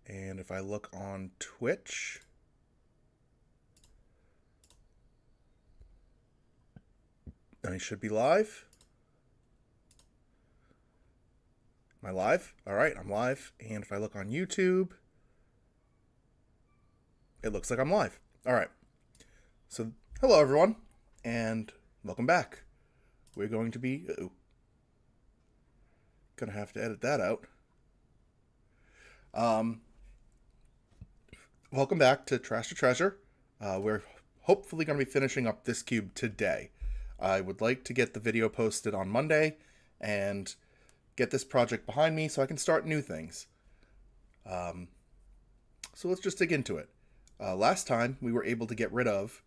And if I look on Twitch, I should be live. Am I live? All right, I'm live. And if I look on YouTube, it looks like I'm live. All right. So, hello everyone, and welcome back. We're going to be gonna have to edit that out. Welcome back to Trash to Treasure. We're hopefully going to be finishing up this cube today. I would like to get the video posted on Monday and get this project behind me so I can start new things. So let's just dig into it. Last time we were able to get rid of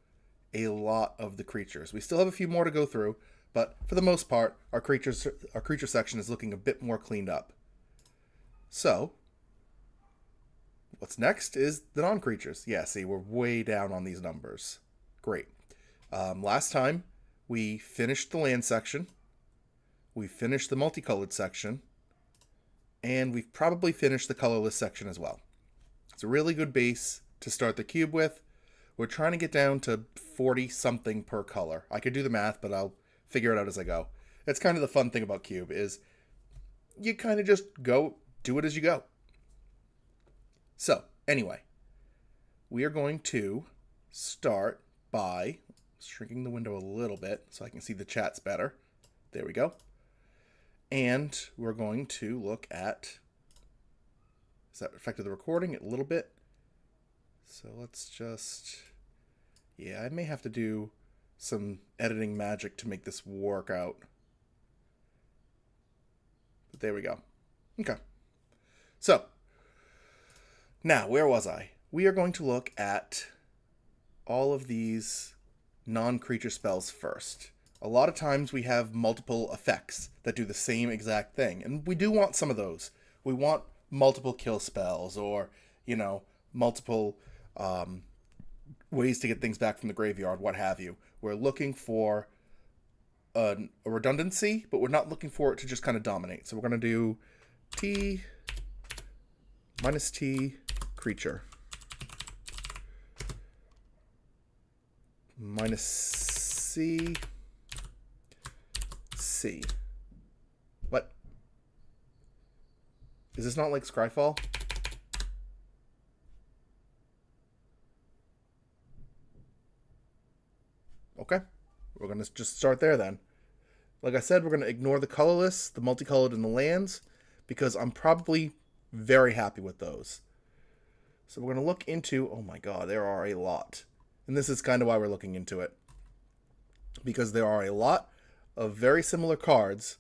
a lot of the creatures. We still have a few more to go through, but for the most part, our creature section is looking a bit more cleaned up. So, what's next is the non-creatures. Yeah, see, we're way down on these numbers. Great. Last time, we finished the land section, we finished the multicolored section, and we've probably finished the colorless section as well. It's a really good base to start the cube with. We're trying to get down to 40-something per color. I could do the math, but I'll figure it out as I go. That's kind of the fun thing about cube, is you kind of just go, do it as you go. So, anyway, we are going to start by shrinking the window a little bit so I can see the chats better. There we go. And we're going to look at, has that affected the recording a little bit? So let's just, yeah, I may have to do some editing magic to make this work out. But there we go. Okay. So, now, where was I? We are going to look at all of these non-creature spells first. A lot of times we have multiple effects that do the same exact thing, and we do want some of those. We want multiple kill spells, or, you know, multiple ways to get things back from the graveyard, what have you. We're looking for a redundancy, but we're not looking for it to just kind of dominate. So we're going to do T minus T creature minus C C. What? Is this not like Scryfall? Okay, we're going to just start there then. Like I said, we're going to ignore the colorless, the multicolored, and the lands, because I'm probably very happy with those. So we're going to look into, oh my god, there are a lot. And this is kind of why we're looking into it. Because there are a lot of very similar cards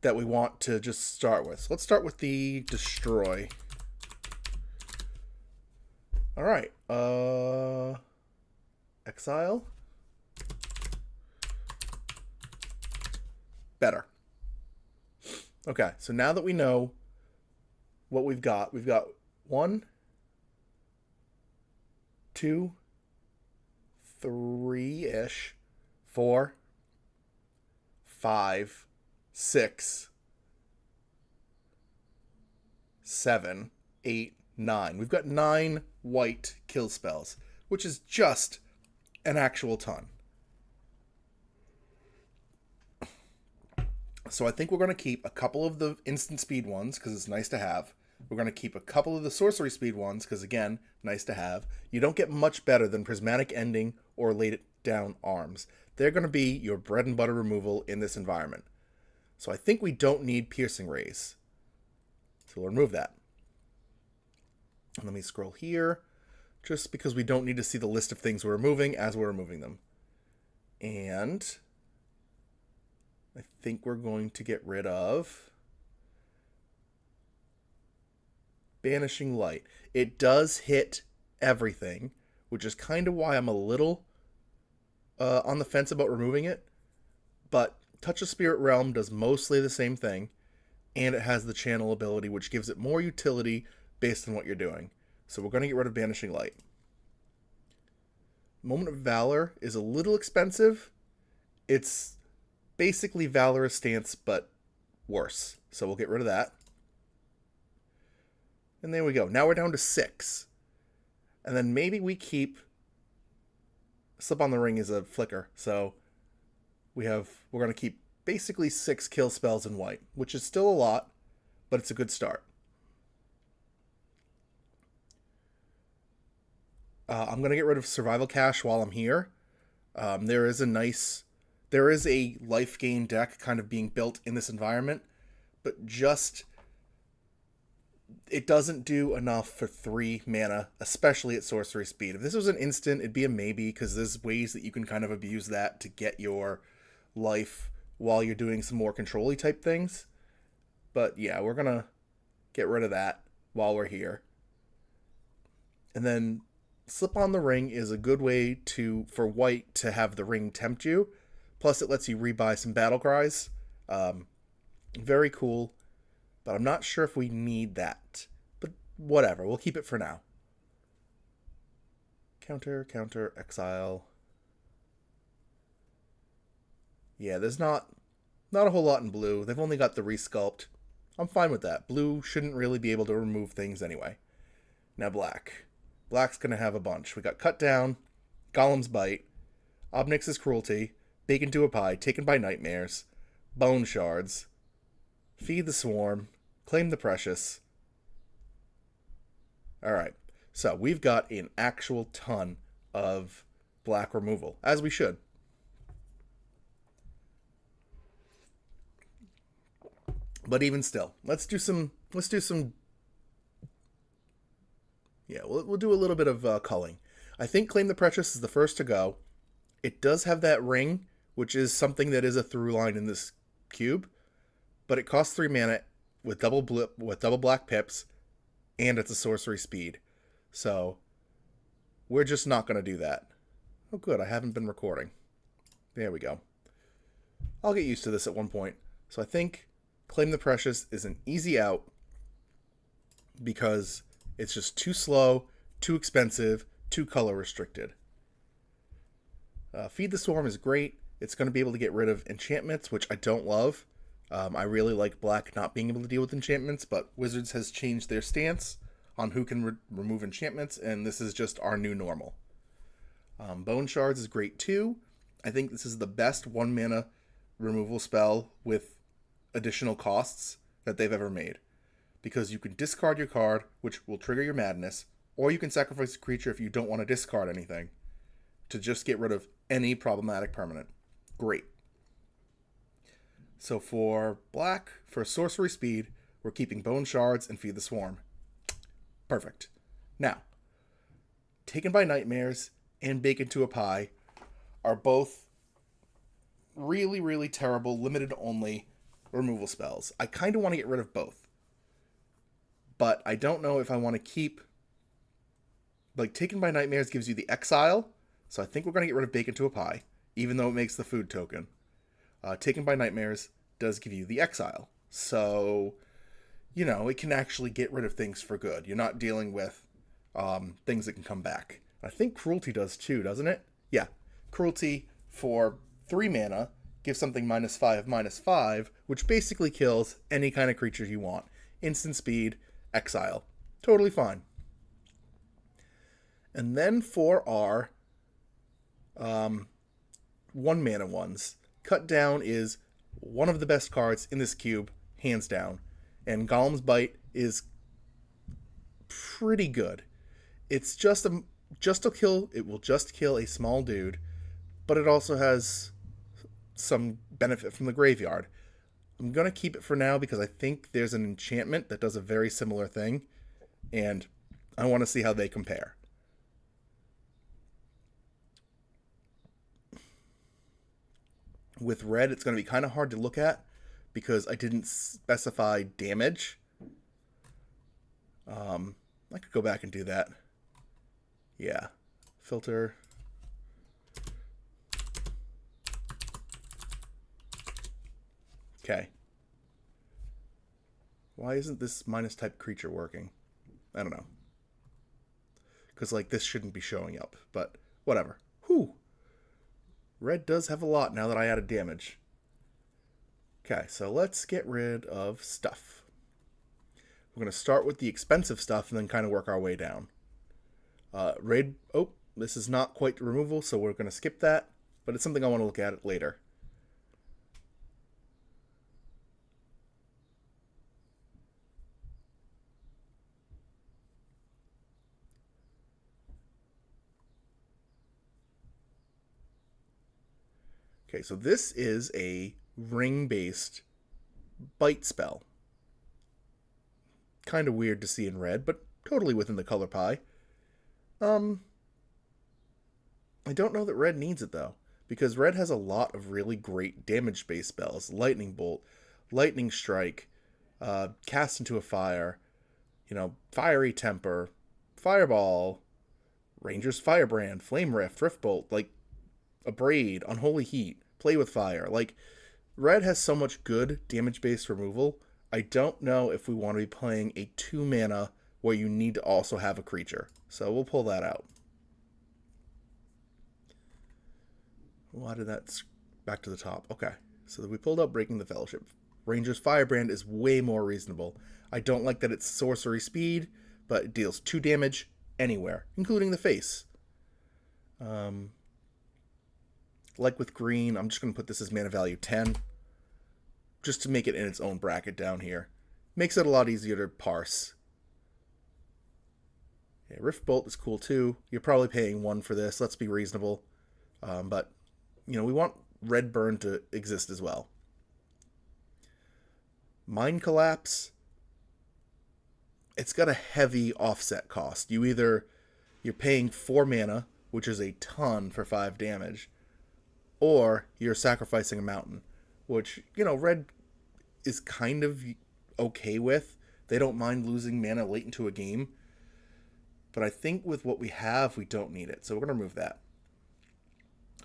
that we want to just start with. So let's start with the Destroy. Alright, Exile. Better. Okay, so now that we know what we've got 1, 2, 3-ish, 4, 5, 6, 7, 8, 9. We've got 9 white kill spells, which is just an actual ton. So I think we're going to keep a couple of the instant speed ones, because it's nice to have. We're going to keep a couple of the sorcery speed ones, because again, nice to have. You don't get much better than Prismatic Ending or Laid It Down Arms. They're going to be your bread and butter removal in this environment. So I think we don't need Piercing Rays. So we'll remove that. And let me scroll here, just because we don't need to see the list of things we're removing as we're removing them. And I think we're going to get rid of Banishing Light. It does hit everything, which is kind of why I'm a little on the fence about removing it. But Touch of Spirit Realm does mostly the same thing, and it has the channel ability, which gives it more utility based on what you're doing. So we're going to get rid of Banishing Light. Moment of Valor is a little expensive. It's basically Valorous Stance, but worse. So we'll get rid of that. And there we go. Now we're down to 6. And then maybe we keep... Slip on the Ring is a flicker, so we're going to keep basically 6 kill spells in white, which is still a lot, but it's a good start. I'm going to get rid of Survival Cache while I'm here. There is a life gain deck kind of being built in this environment, but it doesn't do enough for 3 mana, especially at sorcery speed. If this was an instant, it'd be a maybe, because there's ways that you can kind of abuse that to get your life while you're doing some more control-y type things. But yeah, we're going to get rid of that while we're here. And then Slip on the Ring is a good way for white to have the ring tempt you. Plus it lets you rebuy some battle cries. Very cool. But I'm not sure if we need that. But whatever, we'll keep it for now. Counter, exile. Yeah, there's not a whole lot in blue. They've only got the resculpt. I'm fine with that. Blue shouldn't really be able to remove things anyway. Now black. Black's going to have a bunch. We got Cut Down, Golem's Bite, Obnyx's Cruelty, Bacon to a Pie, Taken by Nightmares, Bone Shards, Feed the Swarm, Claim the Precious. Alright, so we've got an actual ton of black removal, as we should. But even still, let's do some yeah, we'll do a little bit of culling. I think Claim the Precious is the first to go. It does have that ring, which is something that is a through line in this cube, but it costs 3 mana with double black pips, and it's a sorcery speed. So we're just not going to do that. Oh good, I haven't been recording. There we go. I'll get used to this at one point. So I think Claim the Precious is an easy out because it's just too slow, too expensive, too color restricted. Feed the Swarm is great. It's going to be able to get rid of enchantments, which I don't love. I really like black not being able to deal with enchantments, but Wizards has changed their stance on who can remove enchantments, and this is just our new normal. Bone Shards is great too. I think this is the best 1 mana removal spell with additional costs that they've ever made. Because you can discard your card, which will trigger your madness, or you can sacrifice a creature if you don't want to discard anything, to just get rid of any problematic permanent. Great. So for black, for sorcery speed, we're keeping Bone Shards and Feed the Swarm. Perfect. Now, Taken by Nightmares and Bacon to a Pie are both really, really terrible, limited only removal spells. I kind of want to get rid of both. But I don't know if I want to keep... Like, Taken by Nightmares gives you the exile, so I think we're going to get rid of Bacon to a Pie, even though it makes the food token. Taken by Nightmares does give you the exile. So, you know, it can actually get rid of things for good. You're not dealing with things that can come back. I think Cruelty does too, doesn't it? Yeah. Cruelty for 3 mana gives something -5/-5, which basically kills any kind of creature you want. Instant speed, exile. Totally fine. And then for our 1 mana ones, Cut Down is one of the best cards in this cube, hands down. And Golem's Bite is pretty good. It's just a kill. It will just kill a small dude, but it also has some benefit from the graveyard. I'm going to keep it for now because I think there's an enchantment that does a very similar thing, and I want to see how they compare. With red, it's going to be kind of hard to look at because I didn't specify damage. I could go back and do that. Yeah. Filter. Okay. Why isn't this minus type creature working? I don't know. Because, like, this shouldn't be showing up. But, whatever. Whew. Red does have a lot now that I added damage. Okay, so let's get rid of stuff. We're going to start with the expensive stuff and then kind of work our way down. Raid, oh, this is not quite the removal, so we're going to skip that, but it's something I want to look at later. Okay, so this is a ring-based bite spell. Kind of weird to see in red, but totally within the color pie. I don't know that red needs it, though, because red has a lot of really great damage-based spells. Lightning Bolt, Lightning Strike, Cast into a Fire, Fiery Temper, Fireball, Ranger's Firebrand, Flame Rift, Rift Bolt, like, Abrade, Unholy Heat, Play with Fire. Like, red has so much good damage-based removal. I don't know if we want to be playing a 2-mana where you need to also have a creature. So we'll pull that out. Why did that... Back to the top. Okay. So we pulled out Breaking the Fellowship. Ranger's Firebrand is way more reasonable. I don't like that it's sorcery speed, but it deals 2 damage anywhere, including the face. Like with green, I'm just going to put this as mana value 10. Just to make it in its own bracket down here. Makes it a lot easier to parse. Yeah, Rift Bolt is cool too. You're probably paying 1 for this. Let's be reasonable. But, we want red burn to exist as well. Mind Collapse. It's got a heavy offset cost. You're paying 4 mana, which is a ton for 5 damage. Or you're sacrificing a mountain, which, red is kind of okay with. They don't mind losing mana late into a game. But I think with what we have, we don't need it. So we're going to remove that.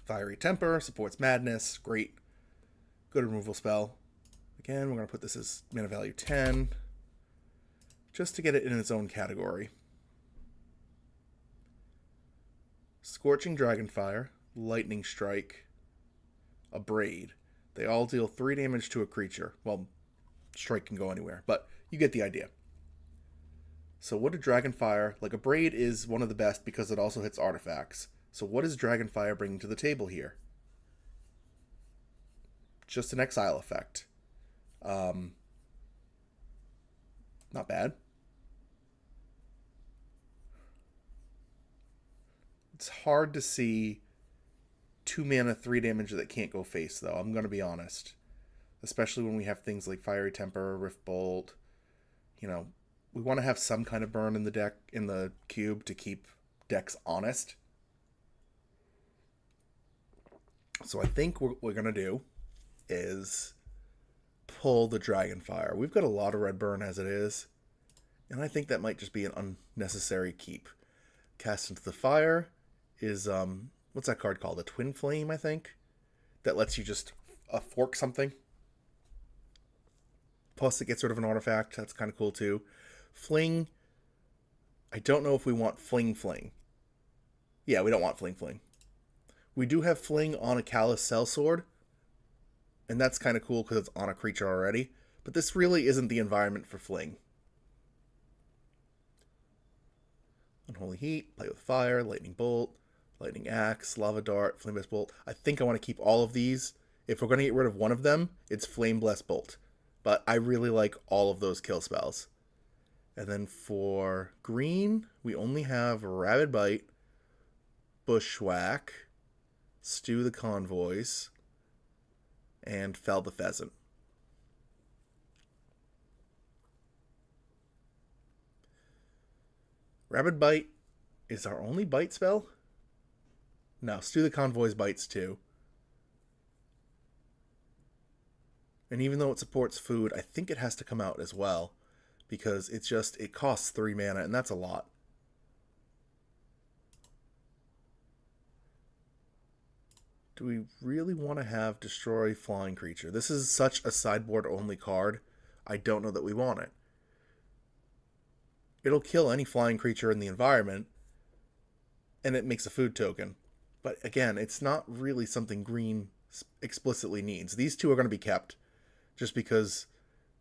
Fiery Temper supports Madness. Great. Good removal spell. Again, we're going to put this as mana value 10. Just to get it in its own category. Scorching Dragonfire. Lightning Strike. Abrade. They all deal 3 damage to a creature. Well, strike can go anywhere, but you get the idea. So what did Dragonfire... Like, Abrade is one of the best because it also hits artifacts. So what is Dragonfire bringing to the table here? Just an exile effect. Not bad. It's hard to see 2 mana, 3 damage that can't go face, though. I'm going to be honest. Especially when we have things like Fiery Temper, Rift Bolt. We want to have some kind of burn in the deck, in the cube, to keep decks honest. So I think what we're going to do is pull the Dragonfire. We've got a lot of red burn as it is. And I think that might just be an unnecessary keep. Cast into the Fire is... what's that card called? A Twin Flame, I think? That lets you just fork something. Plus it gets rid of an artifact. That's kind of cool too. Fling. I don't know if we want Fling Fling. Yeah, we don't want Fling Fling. We do have Fling on a Callous Sellsword. And that's kind of cool because it's on a creature already. But this really isn't the environment for Fling. Unholy Heat. Play with Fire. Lightning Bolt. Lightning Axe, Lava Dart, Flame Blast Bolt. I think I want to keep all of these. If we're going to get rid of one of them, it's Flame Blast Bolt. But I really like all of those kill spells. And then for green, we only have Rabid Bite, Bushwhack, Stew the Convoys, and Fell the Pheasant. Rabid Bite is our only bite spell? No, Stew the Convoys bites too. And even though it supports food, I think it has to come out as well. Because it costs 3 mana, and that's a lot. Do we really want to have Destroy Flying Creature? This is such a sideboard-only card. I don't know that we want it. It'll kill any flying creature in the environment, and it makes a food token. But again, it's not really something green explicitly needs. These two are going to be kept, just because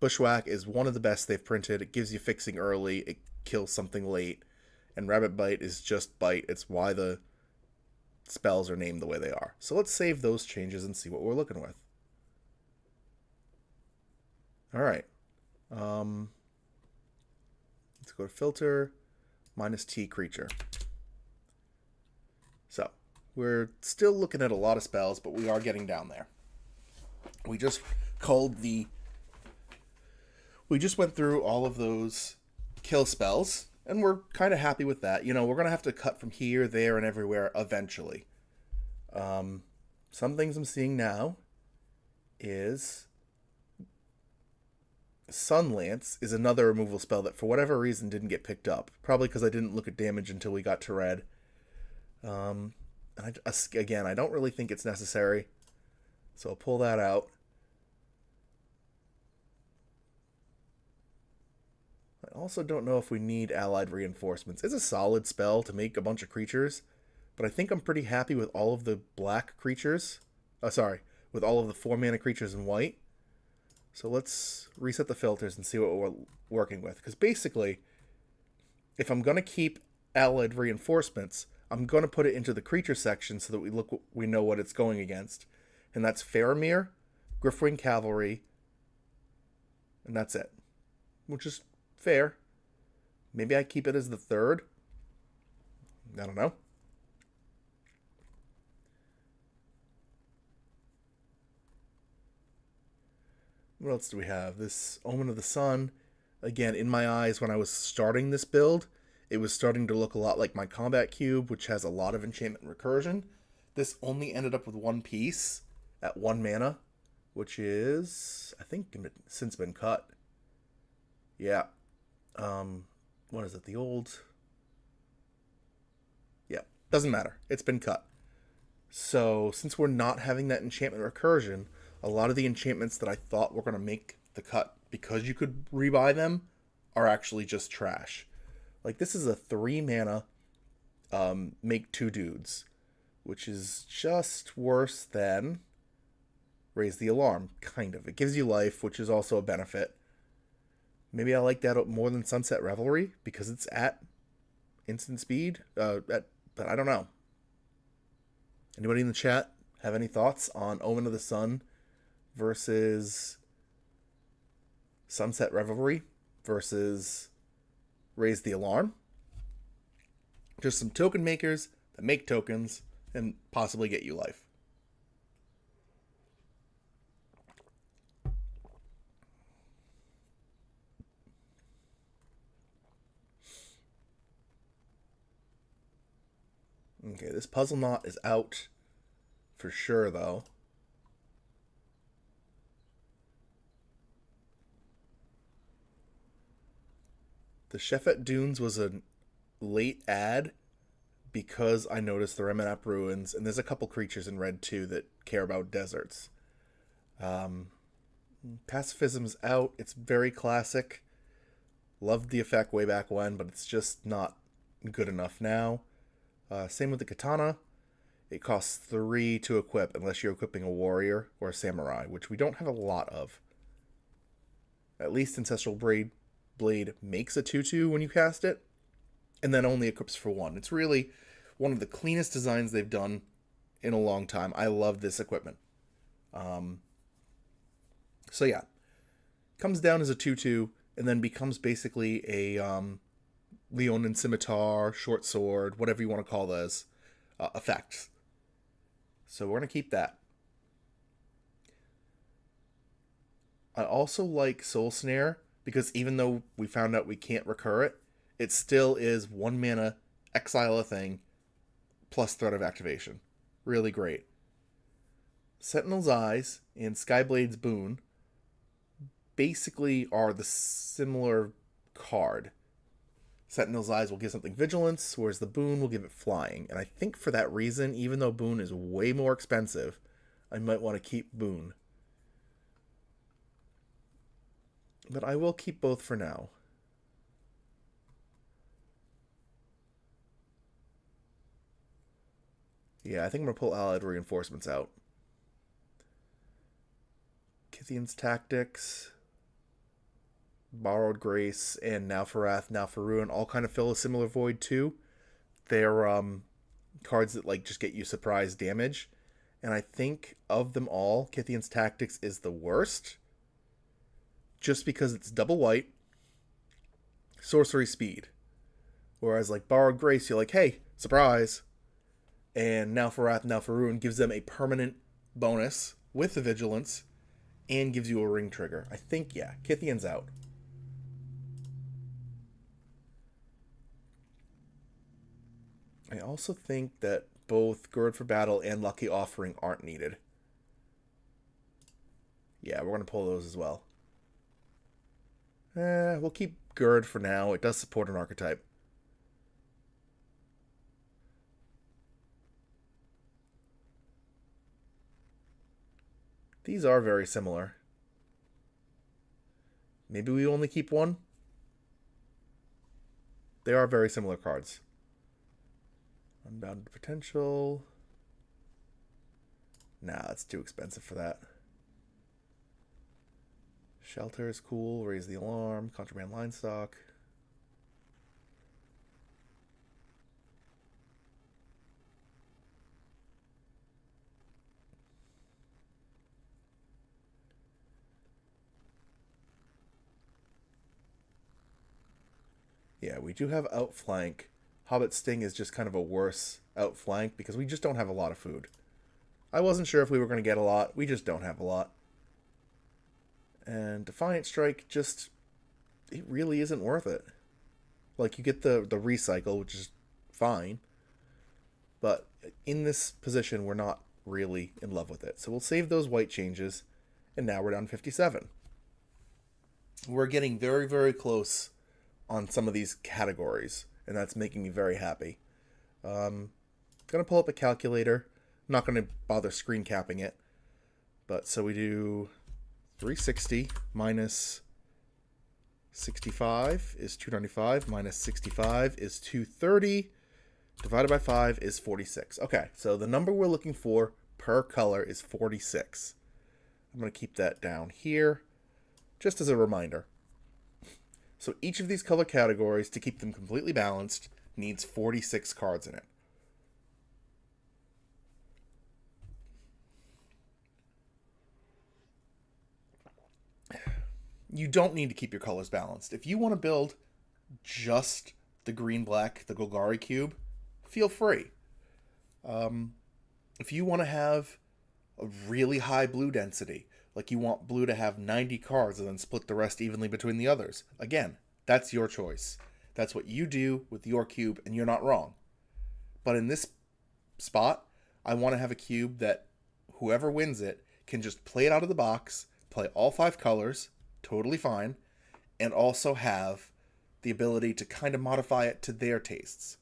Bushwhack is one of the best they've printed. It gives you fixing early. It kills something late. And Rabbit Bite is just bite. It's why the spells are named the way they are. So let's save those changes and see what we're looking with. All right. Let's go to filter, -T creature. So we're still looking at a lot of spells, but we are getting down there. We just went through all of those kill spells, and we're kind of happy with that. You know, we're going to have to cut from here, there, and everywhere eventually. Some things I'm seeing now is Sunlance is another removal spell that for whatever reason didn't get picked up. Probably because I didn't look at damage until we got to red. And again, I don't really think it's necessary. So I'll pull that out. I also don't know if we need allied reinforcements. It's a solid spell to make a bunch of creatures, but I think I'm pretty happy with all of the black creatures. With all of the 4-mana creatures in white. So let's reset the filters and see what we're working with. Because basically, if I'm going to keep allied reinforcements, I'm going to put it into the creature section so that we know what it's going against. And that's Faramir, Griffwing Cavalry, and that's it. Which is fair. Maybe I keep it as the third. I don't know. What else do we have? This Omen of the Sun. Again, in my eyes, when I was starting this build, it was starting to look a lot like my combat cube, which has a lot of enchantment recursion. This only ended up with one piece at 1 mana, which is, I think, since been cut. Yeah. What is it? The old... Yeah, doesn't matter. It's been cut. So, since we're not having that enchantment recursion, a lot of the enchantments that I thought were going to make the cut because you could rebuy them are actually just trash. Like, this is a 3 mana make 2 dudes, which is just worse than Raise the Alarm, kind of. It gives you life, which is also a benefit. Maybe I like that more than Sunset Revelry because it's at instant speed, but I don't know. Anybody in the chat have any thoughts on Omen of the Sun versus Sunset Revelry versus Raise the Alarm? Just some token makers that make tokens and possibly get you life. Okay, this Puzzle Knot is out for sure, though. The Shefet Dunes was a late ad because I noticed the Remenap Ruins, and there's a couple creatures in red too that care about deserts. Pacifism's out. It's very classic. Loved the effect way back when, but it's just not good enough now. Same with the Katana. It costs 3 to equip unless you're equipping a warrior or a samurai, which we don't have a lot of. At least Ancestral Blade makes a 2/2 when you cast it, and then only equips for 1. It's really one of the cleanest designs they've done in a long time. I love this equipment. So yeah, comes down as a 2/2, and then becomes basically a Leonin Scimitar, Short Sword, whatever you want to call those effects. So we're going to keep that. I also like Soul Snare, because even though we found out we can't recur it, it still is 1 mana, exile a thing, plus threat of activation. Really great. Sentinel's Eyes and Skyblade's Boon basically are the similar card. Sentinel's Eyes will give something vigilance, whereas the Boon will give it flying. And I think for that reason, even though Boon is way more expensive, I might want to keep Boon. But I will keep both for now. Yeah, I think I'm going to pull Allied Reinforcements out. Kithian's Tactics. Borrowed Grace and Now for Wrath, Now for Ruin all kind of fill a similar void too. They're cards that like just get you surprise damage. And I think of them all, Kithian's Tactics is the worst. Just because it's double white, sorcery speed. Whereas like Borrowed Grace, you're like, hey, surprise. And Now for Wrath, Now for Ruin gives them a permanent bonus with the Vigilance and gives you a ring trigger. I think, yeah, Kithian's out. I also think that both Gird for Battle and Lucky Offering aren't needed. Yeah, we're going to pull those as well. We'll keep Gird for now. It does support an archetype. These are very similar. Maybe we only keep one? They are very similar cards. Unbounded Potential. Nah, that's too expensive for that. Shelter is cool. Raise the Alarm. Contraband Line Stock. Yeah, we do have Outflank. Hobbit Sting is just kind of a worse outflank because we just don't have a lot of food. I wasn't sure if we were going to get a lot. We just don't have a lot. And Defiant Strike just... it really isn't worth it. Like, you get the recycle, which is fine. But in this position, we're not really in love with it. So we'll save those white changes. And now we're down 57. We're getting very, very close on some of these categories. And that's making me very happy. Gonna pull up a calculator. I'm not gonna bother screen capping it. But so we do 360 minus 65 is 295, minus 65 is 230, divided by 5 is 46. Okay, so the number we're looking for per color is 46. I'm going to keep that down here, just as a reminder. So each of these color categories, to keep them completely balanced, needs 46 cards in it. You don't need to keep your colors balanced. If you want to build just the green-black, the Golgari cube, feel free. If you want to have a really high blue density, like you want blue to have 90 cards and then split the rest evenly between the others, again, that's your choice. That's what you do with your cube, and you're not wrong. But in this spot, I want to have a cube that whoever wins it can just play it out of the box, play all 5 colors, totally fine, and also have the ability to kind of modify it to their tastes.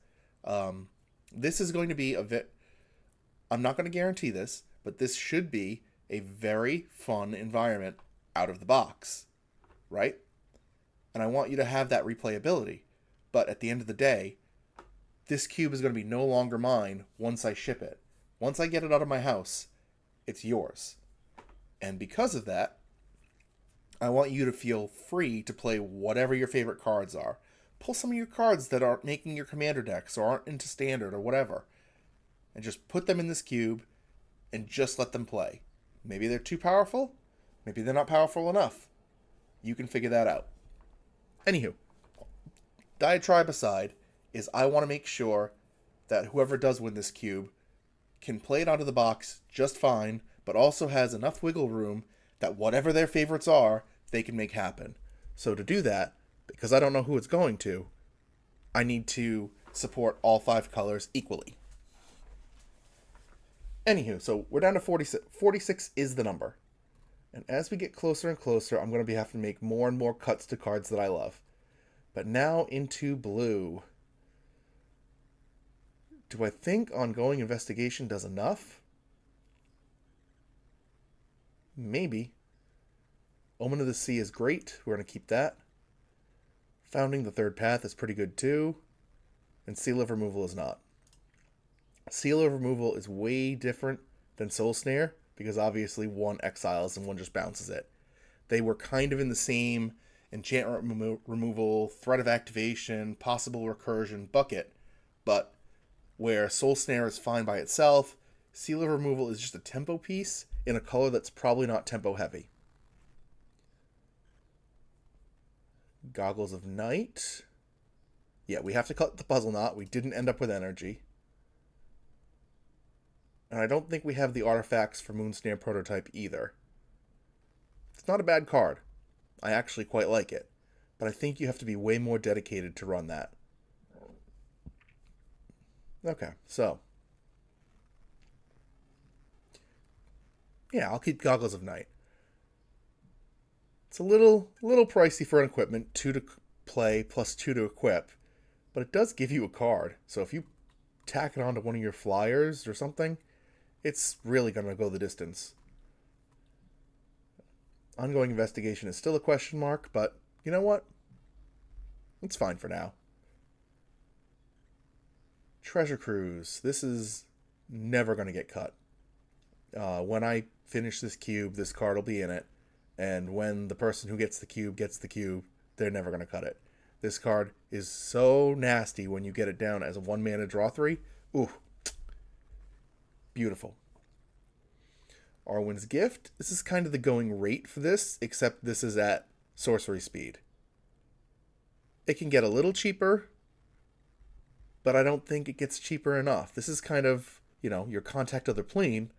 This is going to be I'm not going to guarantee this, but this should be a very fun environment out of the box, right? And I want you to have that replayability. But at the end of the day, this cube is going to be no longer mine once I ship it. Once I get it out of my house, it's yours. And because of that, I want you to feel free to play whatever your favorite cards are. Pull some of your cards that aren't making your commander decks or aren't into standard or whatever, and just put them in this cube and just let them play. Maybe they're too powerful. Maybe they're not powerful enough. You can figure that out. Anywho, diatribe aside, is I want to make sure that whoever does win this cube can play it out of the box just fine, but also has enough wiggle room that whatever their favorites are, they can make happen. So to do that, because I don't know who it's going to, I need to support all 5 colors equally. Anywho, so we're down to 46. 46 is the number. And as we get closer and closer, I'm going to be having to make more and more cuts to cards that I love. But now into blue. Do I think Ongoing Investigation does enough? Maybe. Omen of the Sea is great. We're going to keep that. Founding the Third Path is pretty good too. And Seal of Removal is not. Seal of Removal is way different than Soul Snare, because obviously one exiles and one just bounces it. They were kind of in the same enchantment removal, threat of activation, possible recursion, bucket. But where Soul Snare is fine by itself, Seal of Removal is just a tempo piece in a color that's probably not tempo heavy. Goggles of Night. Yeah, we have to cut the puzzle knot. We didn't end up with energy. And I don't think we have the artifacts for Moonsnare Prototype either. It's not a bad card. I actually quite like it. But I think you have to be way more dedicated to run that. Okay, so. Yeah, I'll keep Goggles of Night. It's a little pricey for an equipment, 2 to play plus 2 to equip, but it does give you a card. So if you tack it onto one of your flyers or something, it's really going to go the distance. Ongoing investigation is still a question mark, but you know what? It's fine for now. Treasure Cruise. This is never going to get cut. When I finish this cube, this card will be in it. And when the person who gets the cube, they're never going to cut it. This card is so nasty when you get it down as a 1-mana draw 3. Ooh. Beautiful. Arwen's Gift. This is kind of the going rate for this, except this is at sorcery speed. It can get a little cheaper, but I don't think it gets cheaper enough. This is kind of, your Contact Other Plane,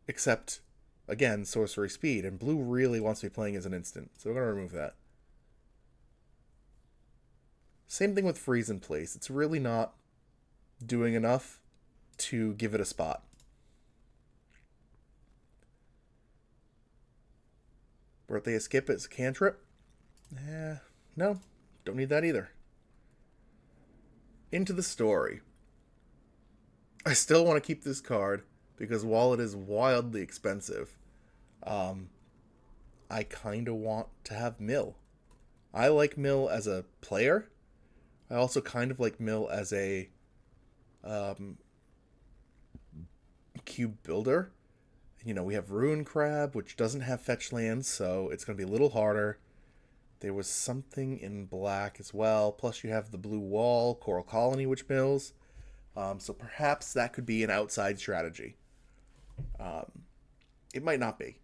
except, again, sorcery speed. And blue really wants to be playing as an instant, so we're going to remove that. Same thing with Freeze in Place. It's really not doing enough to give it a spot. Birthday Skip is a cantrip. No, don't need that either. Into the Story. I still want to keep this card because while it is wildly expensive, I kind of want to have Mill. I like Mill as a player. I also kind of like Mill as a cube builder. We have Ruin Crab, which doesn't have fetch lands, so it's going to be a little harder. There was something in black as well. Plus you have the blue wall, Coral Colony, which mills. So perhaps that could be an outside strategy. It might not be.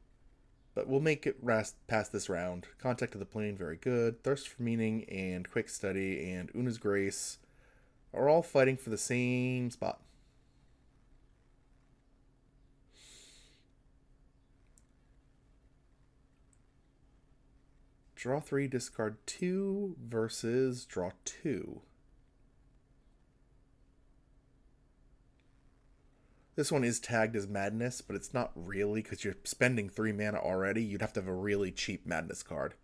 But we'll make it past this round. Contact of the Plane, very good. Thirst for Meaning and Quick Study and Una's Grace are all fighting for the same spot. Draw 3, discard 2 versus draw 2. This one is tagged as Madness, but it's not really because you're spending 3 mana already. You'd have to have a really cheap Madness card.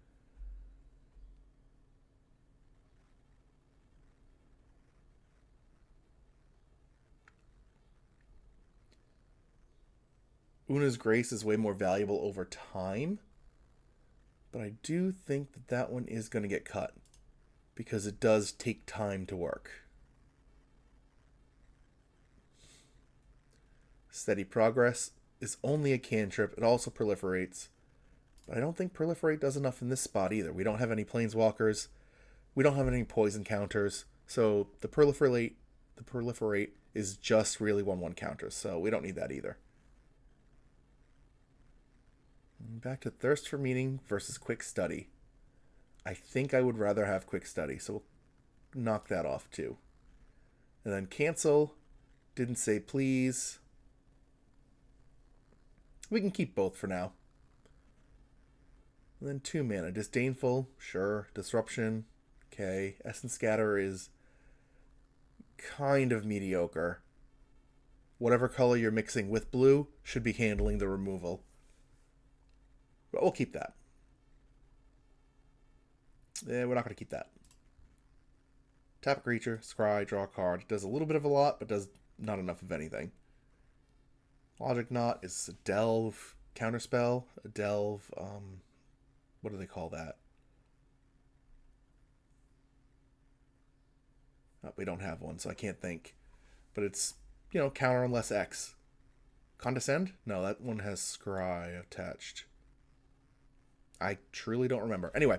Una's Grace is way more valuable over time. But I do think that that one is going to get cut because it does take time to work. Steady Progress is only a cantrip. It also proliferates. But I don't think Proliferate does enough in this spot either. We don't have any Planeswalkers. We don't have any poison counters. So the Proliferate is just really 1/1 counters. So we don't need that either. Back to Thirst for Meaning versus Quick Study. I think I would rather have Quick Study, so we'll knock that off too. And then Cancel. Didn't say please. We can keep both for now. And then 2 mana. Disdainful, sure. Disruption, okay. Essence Scatter is kind of mediocre. Whatever color you're mixing with blue should be handling the removal. But we'll keep that. We're not going to keep that. Tap a creature, scry, draw a card. It does a little bit of a lot, but does not enough of anything. Logic Knot is a delve counterspell. A delve, what do they call that? Oh, we don't have one, so I can't think. But it's, counter unless X. Condescend? No, that one has scry attached. I truly don't remember. Anyway,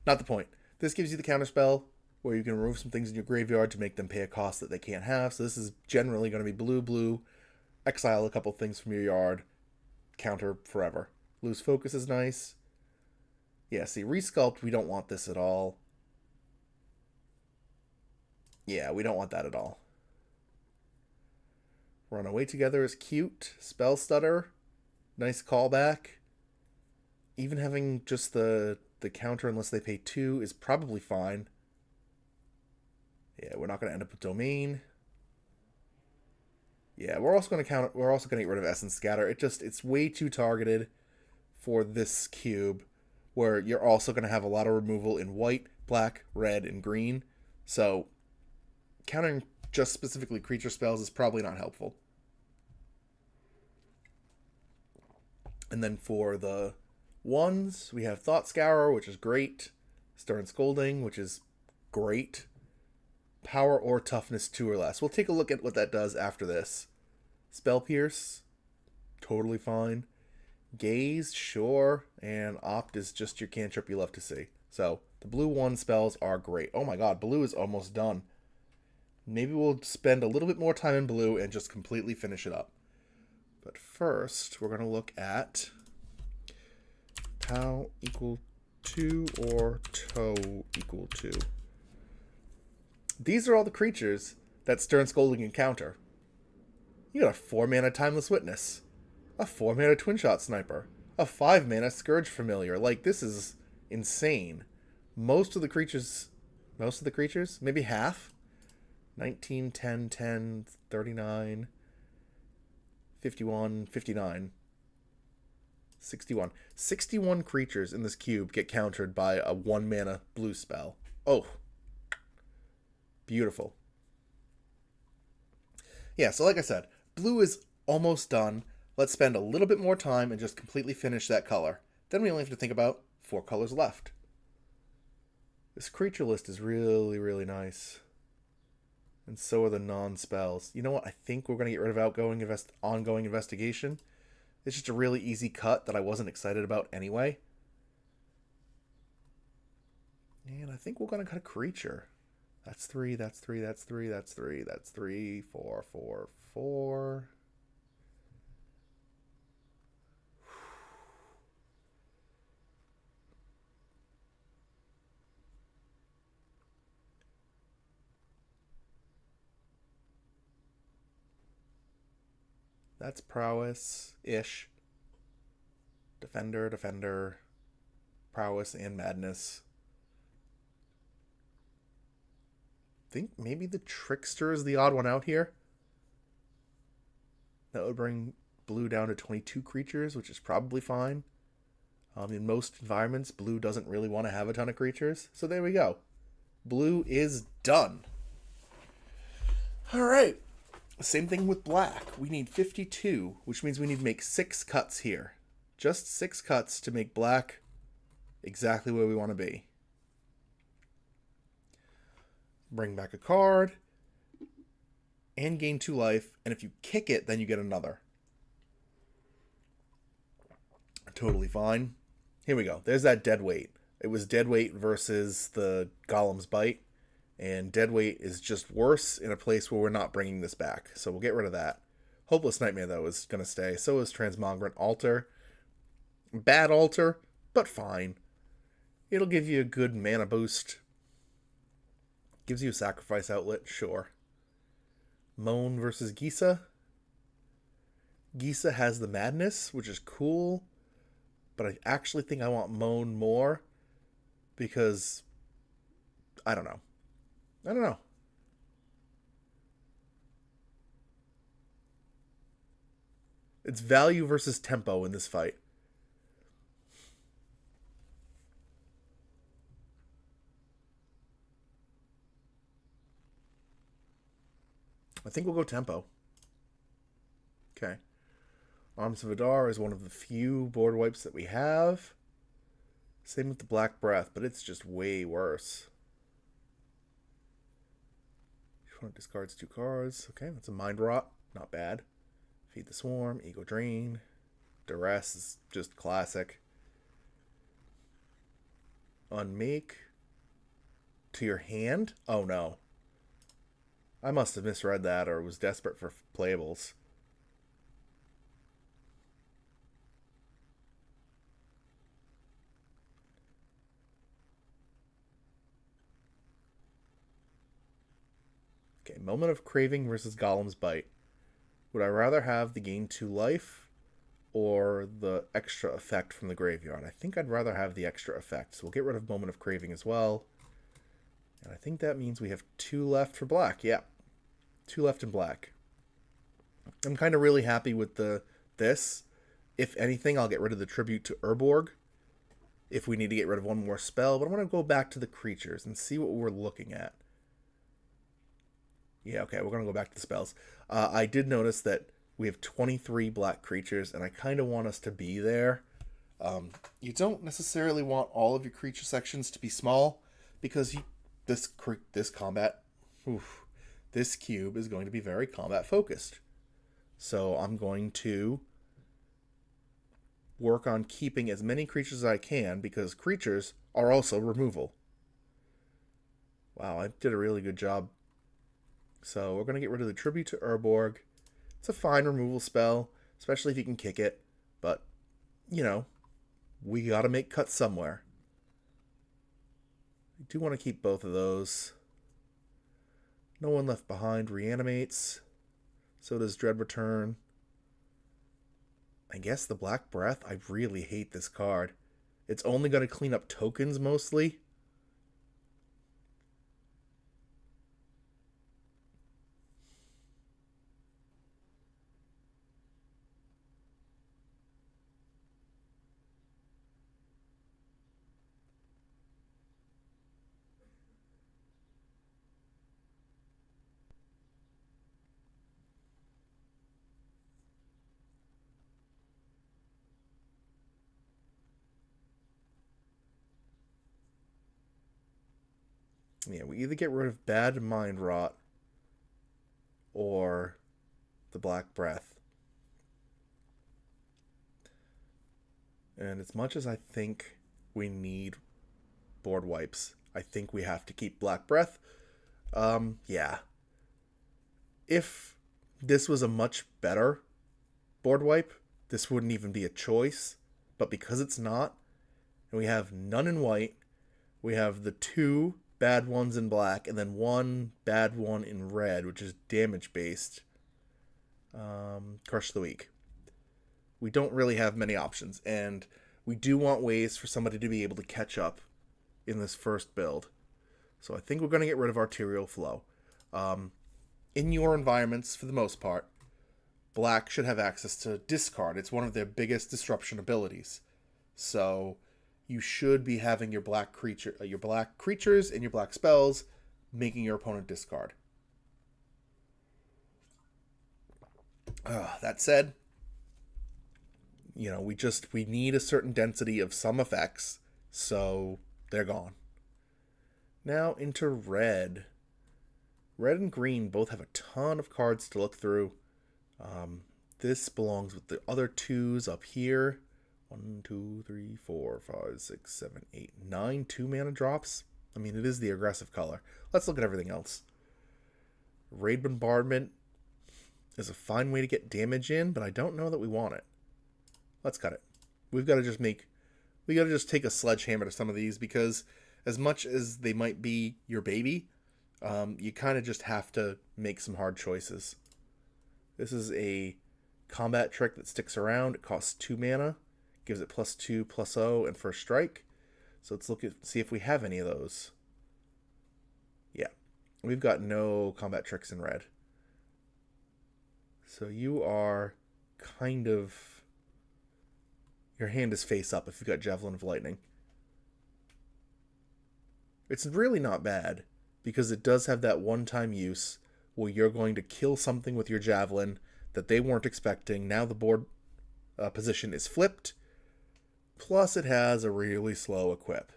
Not the point. This gives you the counterspell where you can remove some things in your graveyard to make them pay a cost that they can't have. So this is generally going to be blue, blue, exile a couple things from your yard, counter forever. Lose focus is nice. Yeah, see, resculpt, we don't want this at all. Yeah, we don't want that at all. Run away together is cute. Spell stutter, nice callback. Even having just the counter unless they pay 2 is probably fine. Yeah, we're not going to end up with domain. Yeah, we're also going to get rid of Essence Scatter. It's way too targeted for this cube, where you're also going to have a lot of removal in white, black, red, and green. So countering just specifically creature spells is probably not helpful. And then for the ones, we have Thought Scourer, which is great. Stern Scolding, which is great. Power or Toughness 2 or less. We'll take a look at what that does after this. Spell Pierce, totally fine. Gaze, sure. And Opt is just your cantrip you love to see. So the blue 1 spells are great. Oh my god, blue is almost done. Maybe we'll spend a little bit more time in blue and just completely finish it up. But first, we're going to look at POW equal 2 or TOW equal 2. These are all the creatures that Stern Scolding can counter. You got a 4-mana Timeless Witness, a 4-mana Twin Shot Sniper, a 5-mana Scourge Familiar. Like, this is insane. Most of the creatures, maybe half, 19, 10, 10, 39, 51, 59, 61. 61 creatures in this cube get countered by a 1-mana blue spell. Oh, beautiful. Yeah, so like I said, blue is almost done. Let's spend a little bit more time and just completely finish that color. Then we only have to think about 4 colors left. This creature list is really, really nice. And so are the non-spells. You know what? I think we're going to get rid of ongoing investigation. It's just a really easy cut that I wasn't excited about anyway. And I think we're going to cut a creature. That's 3, that's 3, that's 3, that's 3, that's 3, 4, 4, 4. That's prowess-ish. Defender, defender, prowess, and madness. I think maybe the trickster is the odd one out here. That would bring blue down to 22 creatures, which is probably fine. In most environments, blue doesn't really want to have a ton of creatures. So there we go. Blue is done. All right. Same thing with black. We need 52, which means we need to make 6 cuts here. Just 6 cuts to make black exactly where we want to be. Bring back a card and gain 2 life, and if you kick it, then you get another. Totally fine. Here we go. There's that dead weight. It was dead weight versus the Golem's Bite, and dead weight is just worse in a place where we're not bringing this back, so we'll get rid of that. Hopeless Nightmare, though, is going to stay. So is Transmogrant Altar. Bad altar, but fine. It'll give you a good mana boost. Gives you a sacrifice outlet, sure. Moan versus Gisa. Gisa has the madness, which is cool, but I actually think I want Moan more because I don't know. It's value versus tempo in this fight. I think we'll go tempo. Okay. Arms of Adar is one of the few board wipes that we have. Same with the Black Breath, but it's just way worse. Discards 2 cards. Okay, that's a Mind Rot. Not bad. Feed the Swarm, Ego Drain. Duress is just classic. Unmake to your hand? Oh no. I must have misread that or was desperate for playables. Okay, Moment of Craving versus Golem's Bite. Would I rather have the gain 2 life or the extra effect from the graveyard? I think I'd rather have the extra effect, so we'll get rid of Moment of Craving as well. And I think that means we have 2 left for black. Yeah, 2 left in black. I'm kind of really happy with this. If anything, I'll get rid of the Tribute to Urborg if we need to get rid of one more spell, but I'm going to go back to the creatures and see what we're looking at. Yeah, okay, we're going to go back to the spells. I did notice that we have 23 black creatures, and I kind of want us to be there. You don't necessarily want all of your creature sections to be small, because this combat, this cube is going to be very combat focused. So I'm going to work on keeping as many creatures as I can, because creatures are also removal. Wow, I did a really good job. So we're going to get rid of the Tribute to Urborg. It's a fine removal spell, especially if you can kick it. But, you know, we got to make cuts somewhere. I do want to keep both of those. No One Left Behind reanimates. So does Dread Return. I guess the Black Breath. I really hate this card. It's only going to clean up tokens mostly. Yeah, we either get rid of Bad Mind Rot or the Black Breath. And as much as I think we need board wipes, I think we have to keep Black Breath. Yeah. If this was a much better board wipe, this wouldn't even be a choice. But because it's not, and we have none in white, we have the 2 bad ones in black, and then 1 bad one in red, which is damage based. Crush the Weak. We don't really have many options, and we do want ways for somebody to be able to catch up in this first build. So I think we're going to get rid of Arterial Flow. In your environments, for the most part, black should have access to discard. It's one of their biggest disruption abilities. So you should be having your black creatures and your black spells making your opponent discard. That said, you know, we need a certain density of some effects, so they're gone. Now into red. Red and green both have a ton of cards to look through. This belongs with the other 2s up here. 1, 2, 3, 4, 5, 6, 7, 8, 9 2-mana drops. I mean, it is the aggressive color. Let's look at everything else. Raid Bombardment is a fine way to get damage in, but I don't know that we want it. Let's cut it. We got to just take a sledgehammer to some of these, because as much as they might be your baby, you kind of just have to make some hard choices. This is a combat trick that sticks around. It costs 2 mana, gives it +2/+0 and first strike. So let's see if we have any of those. Yeah, we've got no combat tricks in red. So you are kind of, your hand is face up if you've got Javelin of Lightning. It's really not bad, because it does have that one-time use where you're going to kill something with your Javelin that they weren't expecting. Now the board position is flipped, plus it has a really slow equip.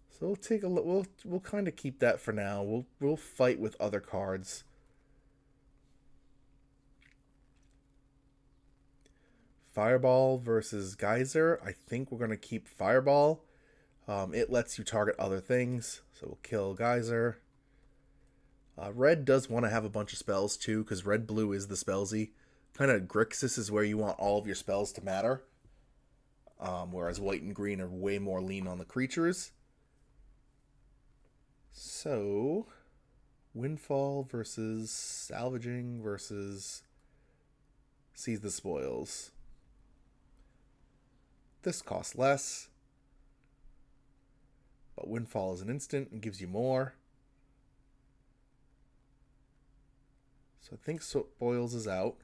So we'll take a look. We'll kind of keep that for now. We'll fight with other cards. Fireball versus Geyser. I think we're going to keep Fireball, It lets you target other things, so we'll kill Geyser. Red does want to have a bunch of spells too, because red-blue is the spellsy. Kind of Grixis is where you want all of your spells to matter, whereas white and green are way more lean on the creatures. So, Windfall versus Salvaging versus Seize the Spoils. This costs less, but Windfall is an instant and gives you more. So I think Spoils is out.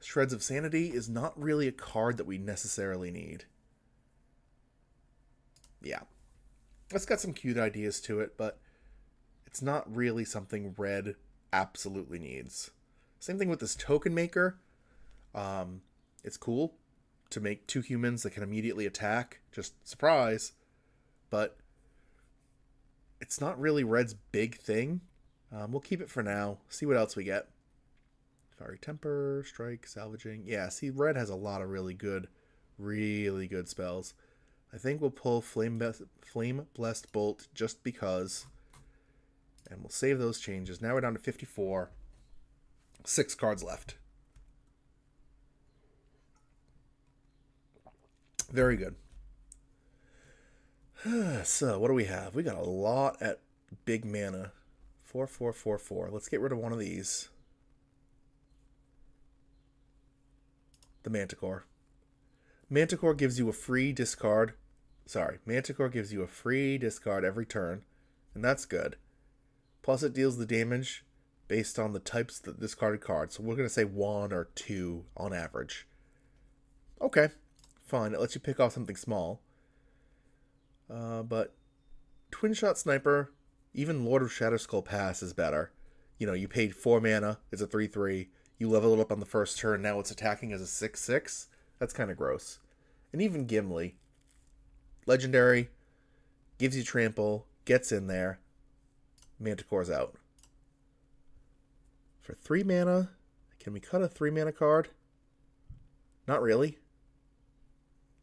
Shreds of Sanity is not really a card that we necessarily need. Yeah. It's got some cute ideas to it, but it's not really something red absolutely needs. Same thing with this Token Maker. It's cool to make 2 humans that can immediately attack. Just surprise. But it's not really red's big thing. We'll keep it for now. See what else we get. Fiery Temper, Strike, Salvaging. Yeah, see, red has a lot of really good spells. I think we'll pull Flame Blessed Bolt just because. And we'll save those changes. Now we're down to 54. 6 cards left. Very good. So, what do we have? We got a lot at big mana. 4, 4, 4, 4. Let's get rid of one of these. The Manticore. Manticore gives you a free discard. Manticore gives you a free discard every turn, and that's good. Plus, it deals the damage based on the types of the discarded cards. So we're going to say 1 or 2 on average. Okay, fine. It lets you pick off something small. But Twin Shot Sniper, even Lord of Shatterskull Pass is better. You know, you paid 4 mana. It's a 3/3. You level it up on the first turn. Now it's attacking as a 6/6. That's kind of gross. And even Gimli. Legendary. Gives you trample. Gets in there. Manticore's out. For 3 mana, can we cut a 3 mana card? Not really.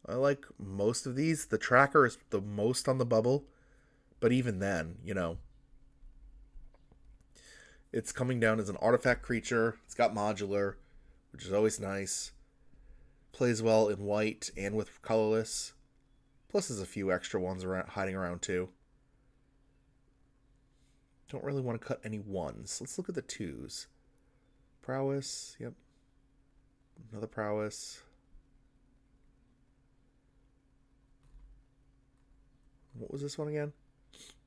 I like most of these. The Tracker is the most on the bubble. But even then, you know. It's coming down as an artifact creature. It's got modular, which is always nice. Plays well in white and with colorless. Plus there's a few extra ones hiding around too. Don't really want to cut any 1s. Let's look at the 2s. Prowess. Yep. Another Prowess. What was this one again?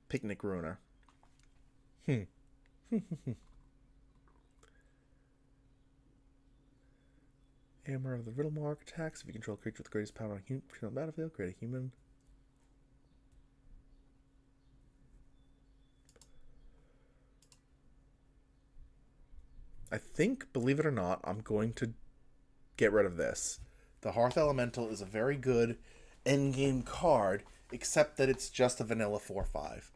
Picnic Ruiner. Hammer of the Riddle Mark attacks. If you control a creature with the greatest power on the battlefield, create a human. I think, believe it or not, I'm going to get rid of this. The Hearth Elemental is a very good endgame card, except that it's just a vanilla 4/5.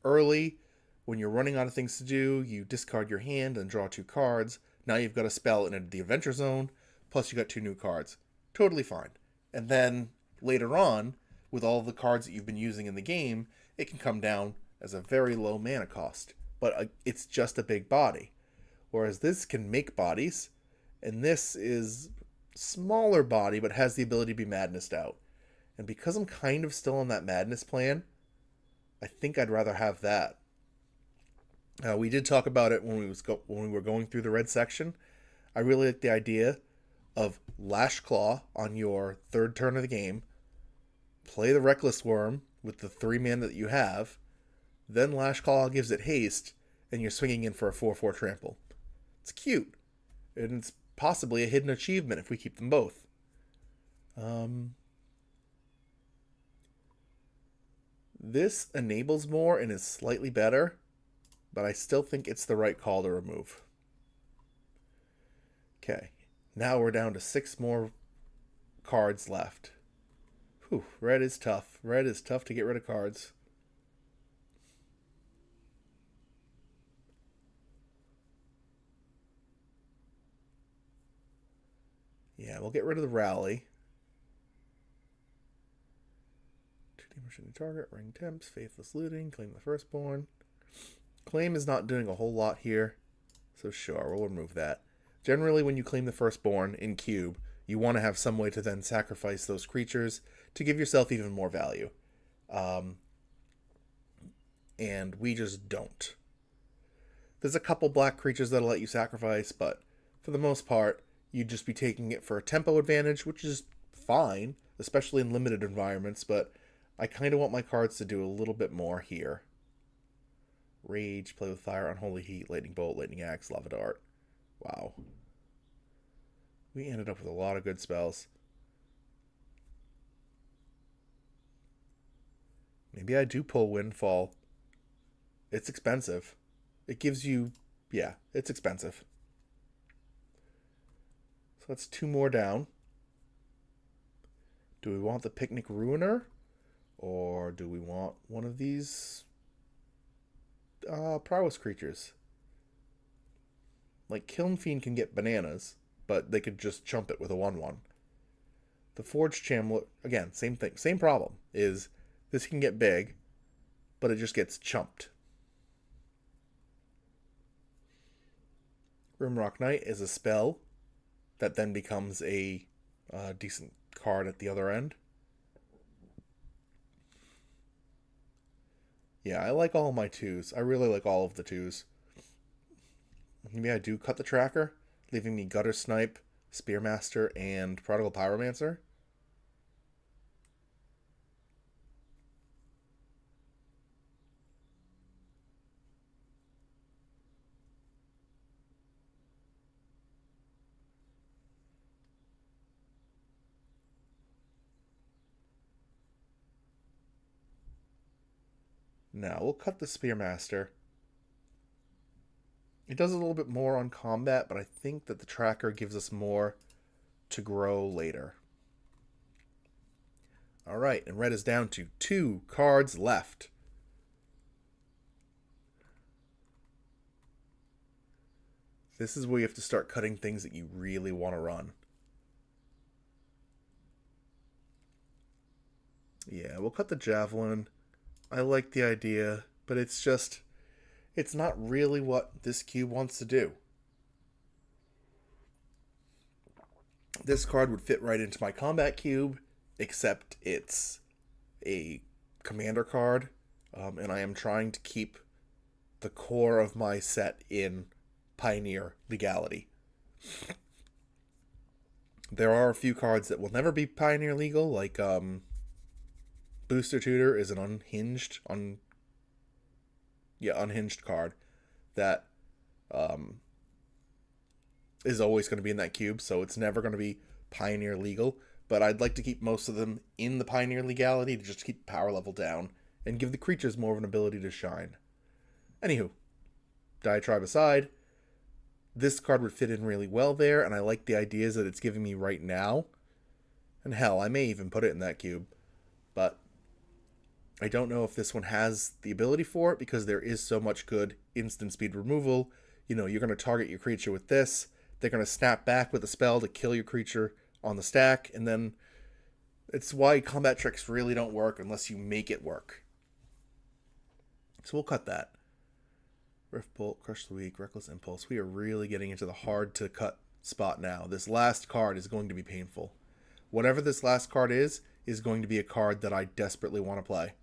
Early, when you're running out of things to do, you discard your hand and draw 2 cards. Now you've got a spell in the Adventure Zone, plus you got 2 new cards. Totally fine. And then later on, with all the cards that you've been using in the game, it can come down as a very low mana cost. But it's just a big body. Whereas this can make bodies, and this is smaller body, but has the ability to be madnessed out. And because I'm kind of still on that madness plan, I think I'd rather have that. We did talk about it when we were going through the red section. I really like the idea of Lash Claw on your 3rd turn of the game, play the Reckless Worm with the 3 mana that you have, then Lash Claw gives it haste, and you're swinging in for a 4/4 trample. It's cute, and it's possibly a hidden achievement if we keep them both. This enables more and is slightly better, but I still think it's the right call to remove. Okay, now we're down to 6 more cards left. Whew, red is tough. Red is tough to get rid of cards. Yeah, we'll get rid of the Rally. Banish any target, ring temps, faithless looting, claim the firstborn. Claim is not doing a whole lot here, so sure, we'll remove that. Generally, when you claim the firstborn in cube, you want to have some way to then sacrifice those creatures to give yourself even more value. And we just don't. There's a couple black creatures that'll let you sacrifice, but for the most part, you'd just be taking it for a tempo advantage, which is fine, especially in limited environments, but I kind of want my cards to do a little bit more here. Rage, Play with Fire, Unholy Heat, Lightning Bolt, Lightning Axe, Lava Dart. Wow. We ended up with a lot of good spells. Maybe I do pull Windfall. It's expensive. It gives you... yeah, it's expensive. So that's 2 more down. Do we want the Picnic Ruiner? Or do we want one of these prowess creatures? Like, Kiln Fiend can get bananas, but they could just chump it with a 1/1. The Forged Chamlet, again, same thing. Same problem, is this can get big, but it just gets chumped. Rimrock Knight is a spell that then becomes a decent card at the other end. Yeah, I like all my 2s. I really like all of the 2s. Maybe I do cut the tracker, leaving me Gutter Snipe, Spearmaster, and Prodigal Pyromancer. Now, we'll cut the Spearmaster. It does a little bit more on combat, but I think that the tracker gives us more to grow later. Alright, and red is down to 2 cards left. This is where you have to start cutting things that you really want to run. Yeah, we'll cut the Javelin. I like the idea, but it's just... it's not really what this cube wants to do. This card would fit right into my combat cube, except it's a commander card, and I am trying to keep the core of my set in Pioneer legality. There are a few cards that will never be Pioneer legal, like Booster Tutor is an unhinged card that is always going to be in that cube, so it's never going to be Pioneer legal. But I'd like to keep most of them in the Pioneer legality to just keep power level down and give the creatures more of an ability to shine. Anywho, diatribe aside, this card would fit in really well there, and I like the ideas that it's giving me right now. And hell, I may even put it in that cube, but I don't know if this one has the ability for it, because there is so much good instant speed removal. You know, you're going to target your creature with this, they're going to snap back with a spell to kill your creature on the stack, and then it's why combat tricks really don't work unless you make it work. So we'll cut that. Rift Bolt, Crush the Weak, Reckless Impulse. We are really getting into the hard to cut spot now. This last card is going to be painful. Whatever this last card is going to be a card that I desperately want to play.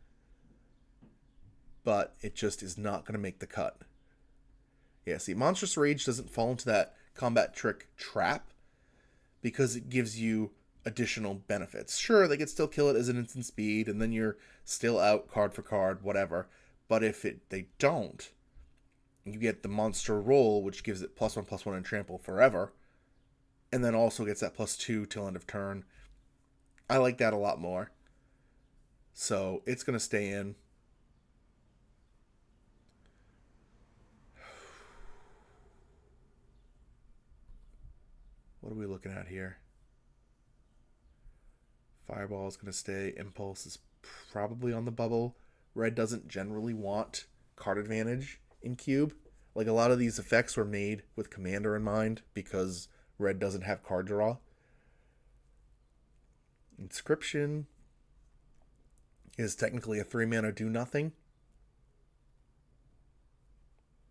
But it just is not going to make the cut. Yeah, see, Monstrous Rage doesn't fall into that combat trick trap because it gives you additional benefits. Sure, they could still kill it as an instant speed, and then you're still out card for card, whatever. But if they don't, you get the monster roll, which gives it +1/+1 and trample forever, and then also gets that +2 till end of turn. I like that a lot more. So it's going to stay in. What are we looking at here? Fireball is going to stay. Impulse is probably on the bubble. Red doesn't generally want card advantage in cube. Like, a lot of these effects were made with commander in mind because red doesn't have card draw. Inscription. is technically a 3-mana do-nothing,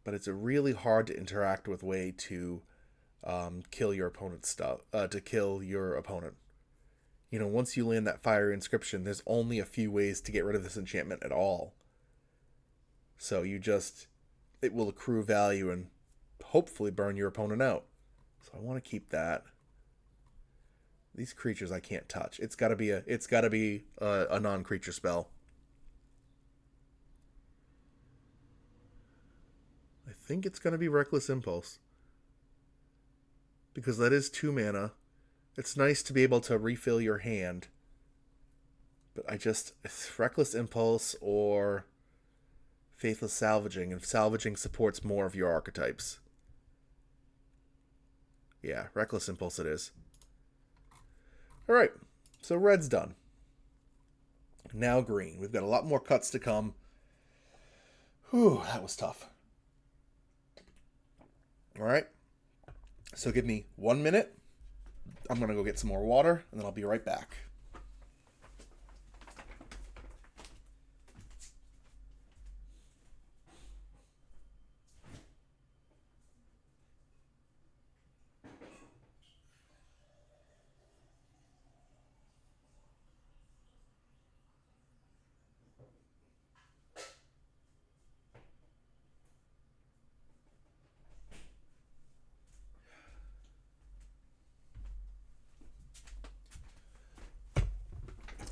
but it's a really hard to interact with way to kill your opponent's stuff, to kill your opponent. You know, once you land that Fire Inscription, there's only a few ways to get rid of this enchantment at all. So it will accrue value and hopefully burn your opponent out. So I want to keep that. These creatures I can't touch. It's got to be a non-creature spell. I think it's going to be Reckless Impulse, because that is 2 mana. It's nice to be able to refill your hand, but it's Reckless Impulse or Faithless Salvaging, and Salvaging supports more of your archetypes. Yeah, Reckless Impulse it is. Alright, so red's done. Now green. We've got a lot more cuts to come. Whew, that was tough. Alright, so give me 1 minute. I'm going to go get some more water, and then I'll be right back.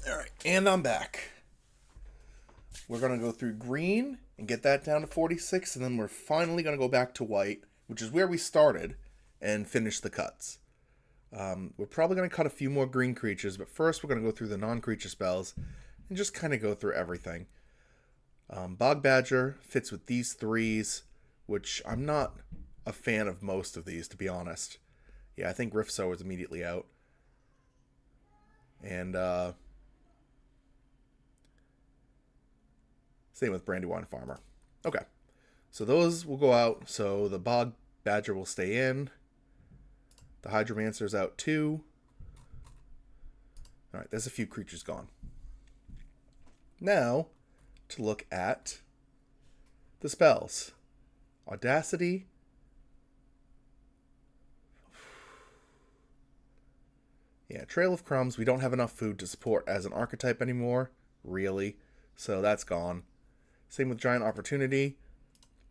Alright, and I'm back. We're going to go through green and get that down to 46, and then we're finally going to go back to white, which is where we started, and finish the cuts. We're probably going to cut a few more green creatures, but first we're going to go through the non-creature spells and just kind of go through everything. Bog Badger fits with these 3s, which I'm not a fan of most of these, to be honest. Yeah, I think Rift Sower is immediately out. And, same with Brandywine Farmer. Okay, so those will go out. So the Bog Badger will stay in. The Hydromancer's out too. Alright, there's a few creatures gone. Now, to look at the spells. Audacity. Yeah, Trail of Crumbs, we don't have enough food to support as an archetype anymore, really. So that's gone. Same with Giant Opportunity.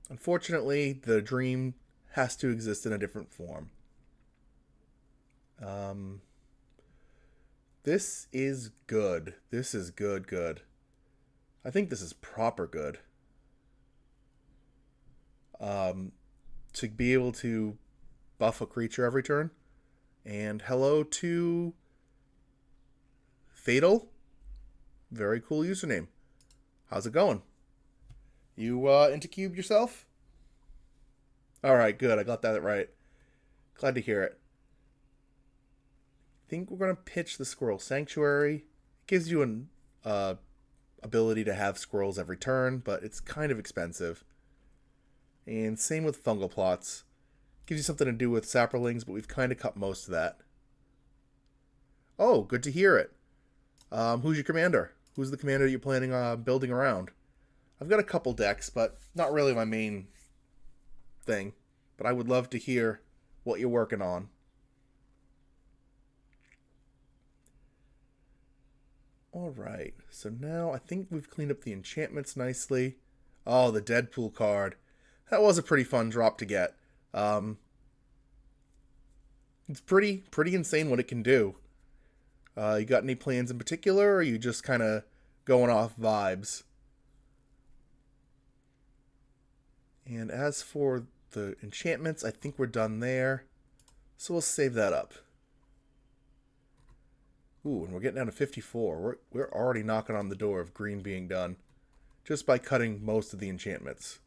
Unfortunately, the dream has to exist in a different form. This is good. This is good. I think this is proper good. To be able to buff a creature every turn. And hello to Fatal. Very cool username. How's it going? You into cube yourself? Alright, good. I got that right. Glad to hear it. I think we're going to pitch the Squirrel Sanctuary. It gives you an ability to have squirrels every turn, but it's kind of expensive. And same with Fungal Plots. Gives you something to do with Saprolings, but we've kind of cut most of that. Oh, good to hear it. Who's your commander? Who's the commander you're planning on building around? I've got a couple decks, but not really my main thing. But I would love to hear what you're working on. Alright, so now I think we've cleaned up the enchantments nicely. Oh, the Deadpool card. That was a pretty fun drop to get. It's pretty insane what it can do. You got any plans in particular, or are you just kind of going off vibes? And as for the enchantments, I think we're done there. So we'll save that up. Ooh, and we're getting down to 54. We're already knocking on the door of green being done. Just by cutting most of the enchantments.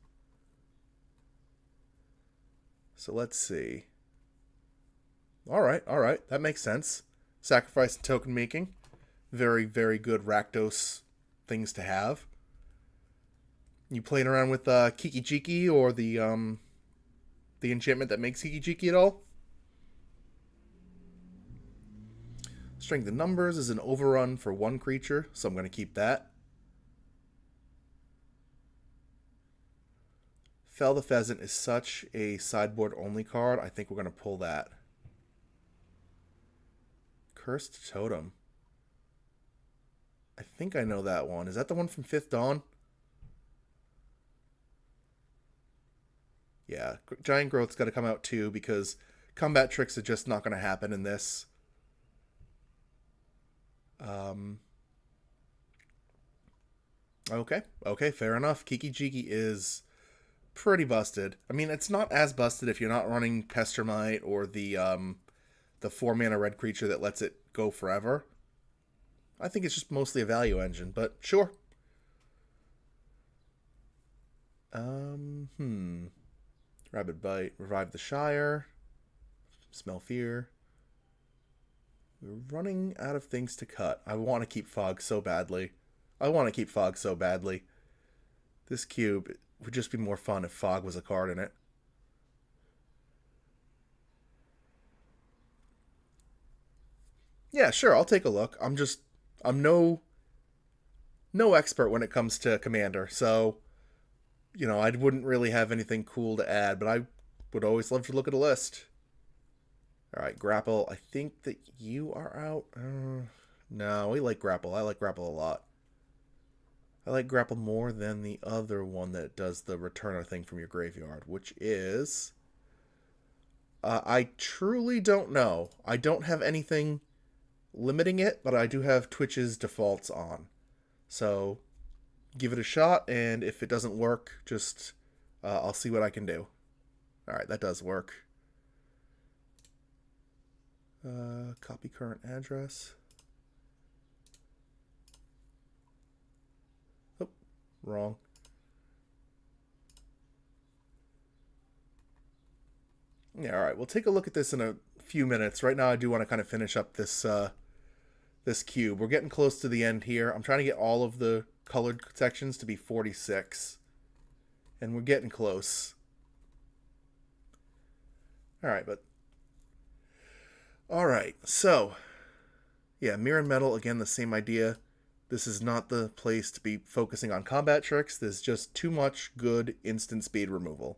So let's see. Alright. That makes sense. Sacrifice and token making. Very, very good Rakdos things to have. You playing around with Kiki Jiki or the enchantment that makes Kiki Jiki at all? Strength in Numbers is an overrun for one creature, so I'm going to keep that. Fell the Pheasant is such a sideboard only card. I think we're going to pull that. Cursed Totem. I think I know that one. Is that the one from Fifth Dawn? Yeah, Giant Growth's got to come out too because combat tricks are just not going to happen in this. Okay, fair enough. Kiki Jiki is pretty busted. I mean, it's not as busted if you're not running Pestermite or the 4-mana red creature that lets it go forever. I think it's just mostly a value engine, but sure. Rabid Bite, Revive the Shire, Smell Fear. We're running out of things to cut. I want to keep Fog so badly. This cube would just be more fun if Fog was a card in it. Yeah, sure, I'll take a look. I'm no expert when it comes to Commander, so I wouldn't really have anything cool to add, but I would always love to look at a list. All right, Grapple. I think that you are out. No, we like Grapple. I like Grapple a lot. I like Grapple more than the other one that does the returner thing from your graveyard, which is... I truly don't know. I don't have anything limiting it, but I do have Twitch's defaults on. So give it a shot, and if it doesn't work, just I'll see what I can do. All right, that does work. Copy current address. Oh, wrong. Yeah, all right. We'll take a look at this in a few minutes. Right now, I do want to kind of finish up this this cube. We're getting close to the end here. I'm trying to get all of the colored sections to be 46. And we're getting close. Alright, Alright, so... Yeah, Mirror and Metal, again, the same idea. This is not the place to be focusing on combat tricks. There's just too much good instant speed removal.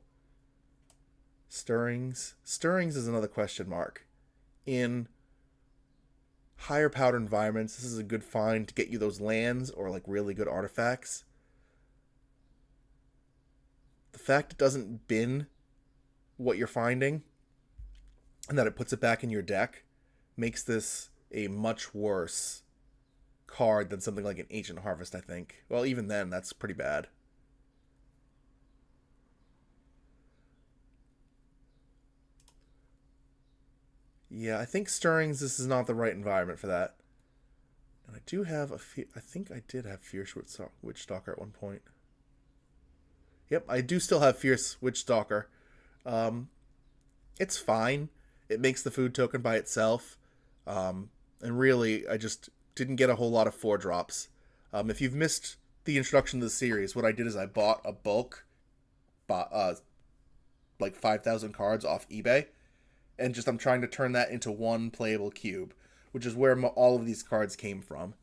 Stirrings. Stirrings is another question mark. In higher powered environments, this is a good find to get you those lands or like really good artifacts. The fact it doesn't bin what you're finding and that it puts it back in your deck makes this a much worse card than something like an Ancient Harvest, I think. Well, even then, that's pretty bad. Yeah, I think Stirrings, this is not the right environment for that. And I do have I think I did have Fierce Witch Stalker at one point. Yep, I do still have Fierce Witch Stalker. It's fine. It makes the food token by itself. And really, I just didn't get a whole lot of 4-drops. If you've missed the introduction to the series, what I did is I bought a bulk, like 5,000 cards off eBay. And I'm trying to turn that into one playable cube, which is where all of these cards came from.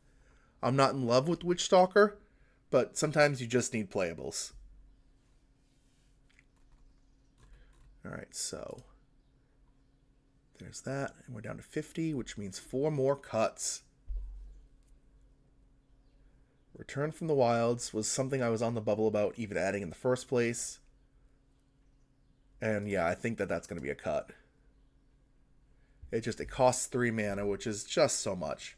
I'm not in love with Witch Stalker, but sometimes you just need playables. Alright, so there's that, and we're down to 50, which means 4 more cuts. Return from the Wilds was something I was on the bubble about even adding in the first place. And yeah, I think that that's going to be a cut. It costs 3 mana, which is just so much.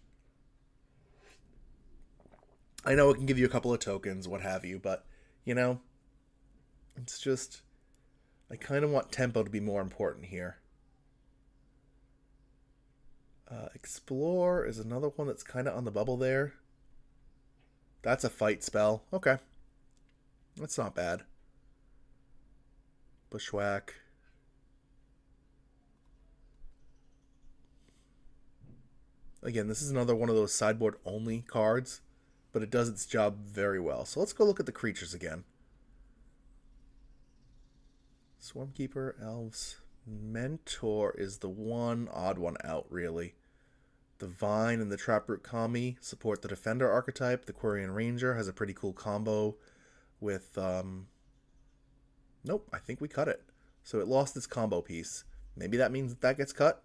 I know it can give you a couple of tokens, what have you, but, it's just... I kind of want tempo to be more important here. Explore is another one that's kind of on the bubble there. That's a fight spell. Okay. That's not bad. Bushwhack. Again, this is another one of those sideboard only cards, but it does its job very well. So let's go look at the creatures again. Swarmkeeper, Elves, Mentor is the one odd one out, really. The Vine and the Traproot Kami support the Defender archetype. The Quarian Ranger has a pretty cool combo with Nope, I think we cut it. So it lost its combo piece. Maybe that means that gets cut?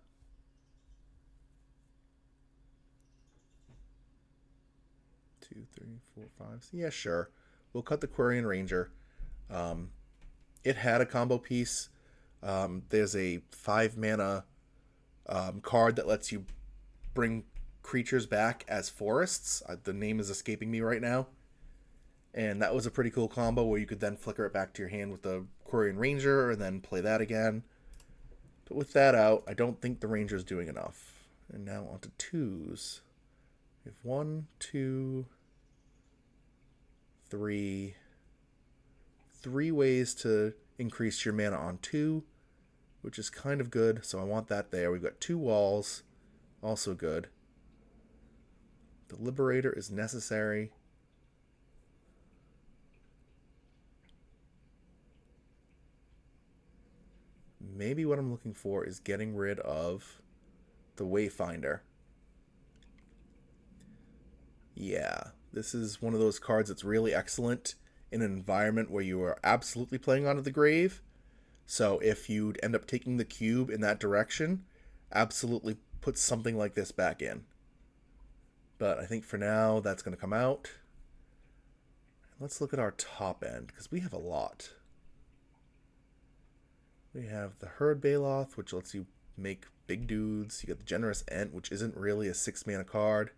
2, 3, 4, 5. Yeah, sure. We'll cut the Quarian Ranger. Um, it had a combo piece. There's a 5 mana card that lets you bring creatures back as forests. The name is escaping me right now. And that was a pretty cool combo where you could then flicker it back to your hand with the Quarian Ranger and then play that again. But with that out, I don't think the Ranger's doing enough. And now on to 2s. We have 1, 2, 3. 3 ways to increase your mana on 2, which is kind of good. So I want that there. We've got 2 walls. Also good. The Liberator is necessary. Maybe what I'm looking for is getting rid of the Wayfinder. Yeah, this is one of those cards that's really excellent in an environment where you are absolutely playing onto the grave. So if you'd end up taking the cube in that direction, absolutely put something like this back in. But I think for now, that's going to come out. Let's look at our top end, because we have a lot. We have the Herd Baloth, which lets you make big dudes. You got the Generous Ent, which isn't really a 6 mana card.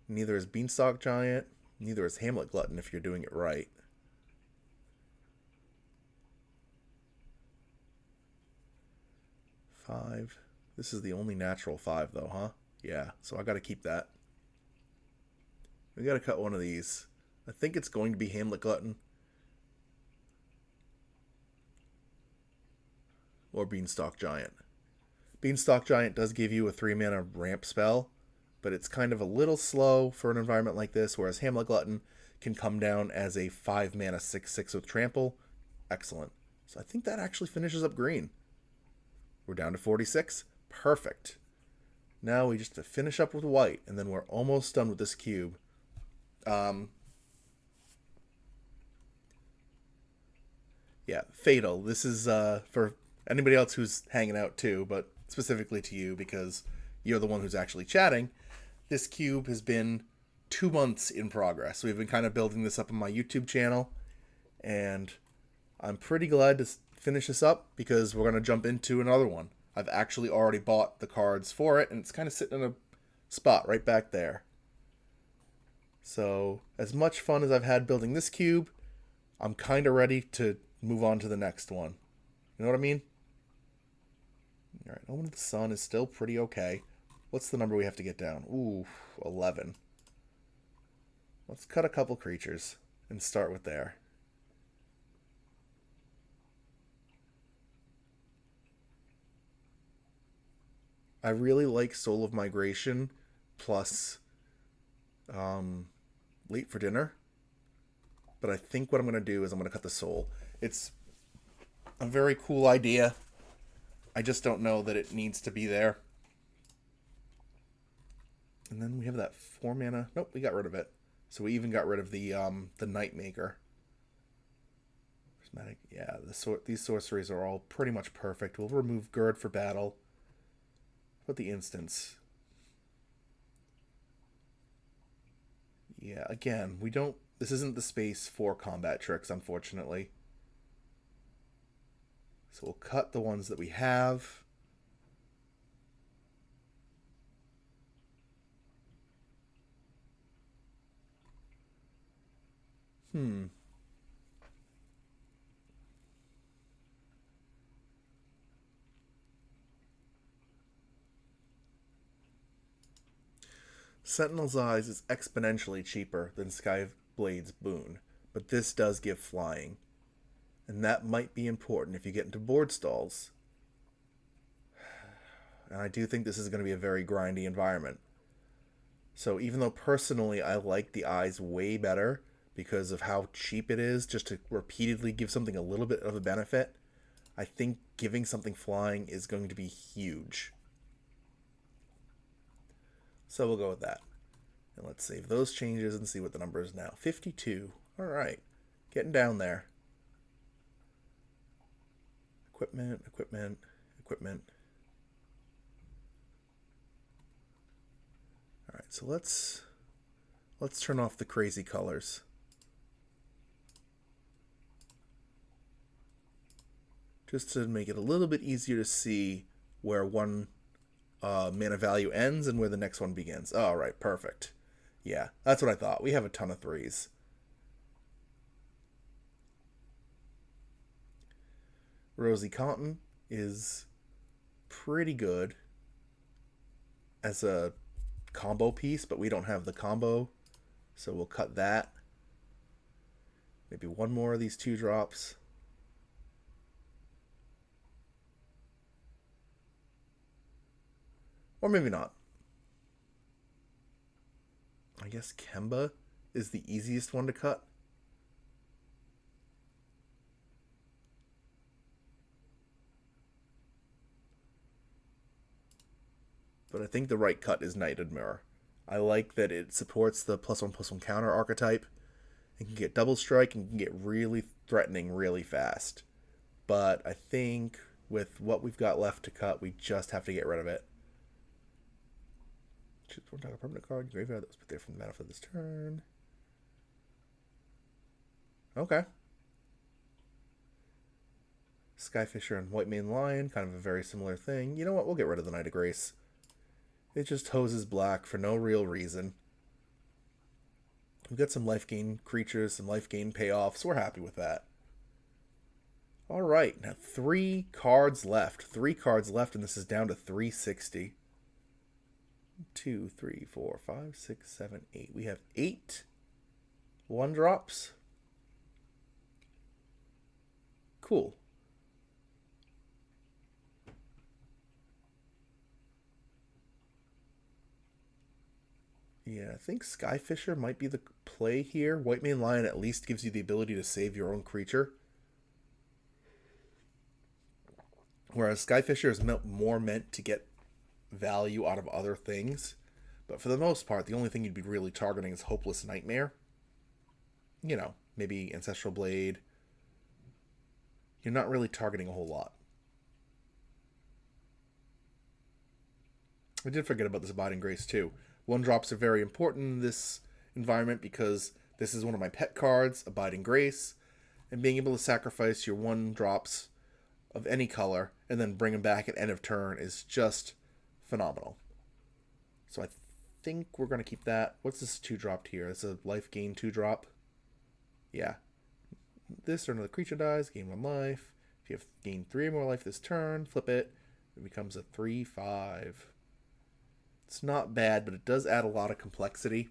Neither is Beanstalk Giant. Neither is Hamlet Glutton if you're doing it right. Five. This is the only natural 5, though, huh? Yeah, so I got to keep that. We got to cut one of these. I think it's going to be Hamlet Glutton. Or Beanstalk Giant. Beanstalk Giant does give you a 3 mana ramp spell, but it's kind of a little slow for an environment like this, whereas Hamlet Glutton can come down as a 5 mana 6/6 with trample. Excellent. So I think that actually finishes up green. We're down to 46. Perfect. Now we just have to finish up with white, and then we're almost done with this cube. Yeah, Fatal. This is for anybody else who's hanging out too, but specifically to you because you're the one who's actually chatting. This cube has been 2 months in progress. We've been kind of building this up on my YouTube channel, and I'm pretty glad to finish this up because we're going to jump into another one. I've actually already bought the cards for it, and it's kind of sitting in a spot right back there. So, as much fun as I've had building this cube, I'm kind of ready to move on to the next one. You know what I mean? Alright, Omen of the Sun is still pretty okay. What's the number we have to get down? Ooh, 11. Let's cut a couple creatures and start with there. I really like Soul of Migration plus Late for Dinner. But I think what I'm going to do is I'm going to cut the Soul. It's a very cool idea. I just don't know that it needs to be there. And then we have that 4 mana. Nope, we got rid of it. So we even got rid of the Nightmaker. Prismatic. Yeah, these sorceries are all pretty much perfect. We'll remove Gird for battle. Put the instance. Yeah, again, we don't. This isn't the space for combat tricks, unfortunately. So we'll cut the ones that we have. Sentinel's Eyes is exponentially cheaper than Skyblade's Boon, but this does give flying. And that might be important if you get into board stalls. And I do think this is going to be a very grindy environment. So even though personally I like the Eyes way better because of how cheap it is just to repeatedly give something a little bit of a benefit, I think giving something flying is going to be huge. So we'll go with that. And let's save those changes and see what the number is now. 52. All right. Getting down there. Equipment, equipment, equipment. All right, so let's turn off the crazy colors. Just to make it a little bit easier to see where one mana value ends and where the next one begins. All right, perfect. Yeah, that's what I thought. We have a ton of 3s. Rosie Cotton is pretty good as a combo piece, but we don't have the combo, so we'll cut that. Maybe one more of these 2-drops. Or maybe not. I guess Kemba is the easiest one to cut. But I think the right cut is Knighted Mirror. I like that it supports the +1/+1 counter archetype. It can get double strike and can get really threatening really fast. But I think with what we've got left to cut, we just have to get rid of it. Choose one target permanent card, graveyard that was put there from the mana for this turn. Okay. Skyfisher and White Mane Lion, kind of a very similar thing. You know what? We'll get rid of the Knight of Grace. It just hoses black for no real reason. We've got some life gain creatures, some life gain payoffs. We're happy with that. All right, now 3 cards left. 3 cards left, and this is down to 360. 2, 3, 4, 5, 6, 7, 8. We have 8 1-drops. Cool. Yeah, I think Skyfisher might be the play here. White Mane Lion at least gives you the ability to save your own creature. Whereas Skyfisher is more meant to get value out of other things. But for the most part, the only thing you'd be really targeting is Hopeless Nightmare. You know, maybe Ancestral Blade. You're not really targeting a whole lot. I did forget about this Abiding Grace too. 1-drops are very important in this environment because this is one of my pet cards, Abiding Grace. And being able to sacrifice your 1-drops of any color and then bring them back at end of turn is just phenomenal. So I think we're going to keep that. What's this 2-dropped here? It's a life gain 2-drop. Yeah. This or another creature dies, gain 1 life. If you have gained 3 or more life this turn, flip it. It becomes a 3/5. It's not bad, but it does add a lot of complexity.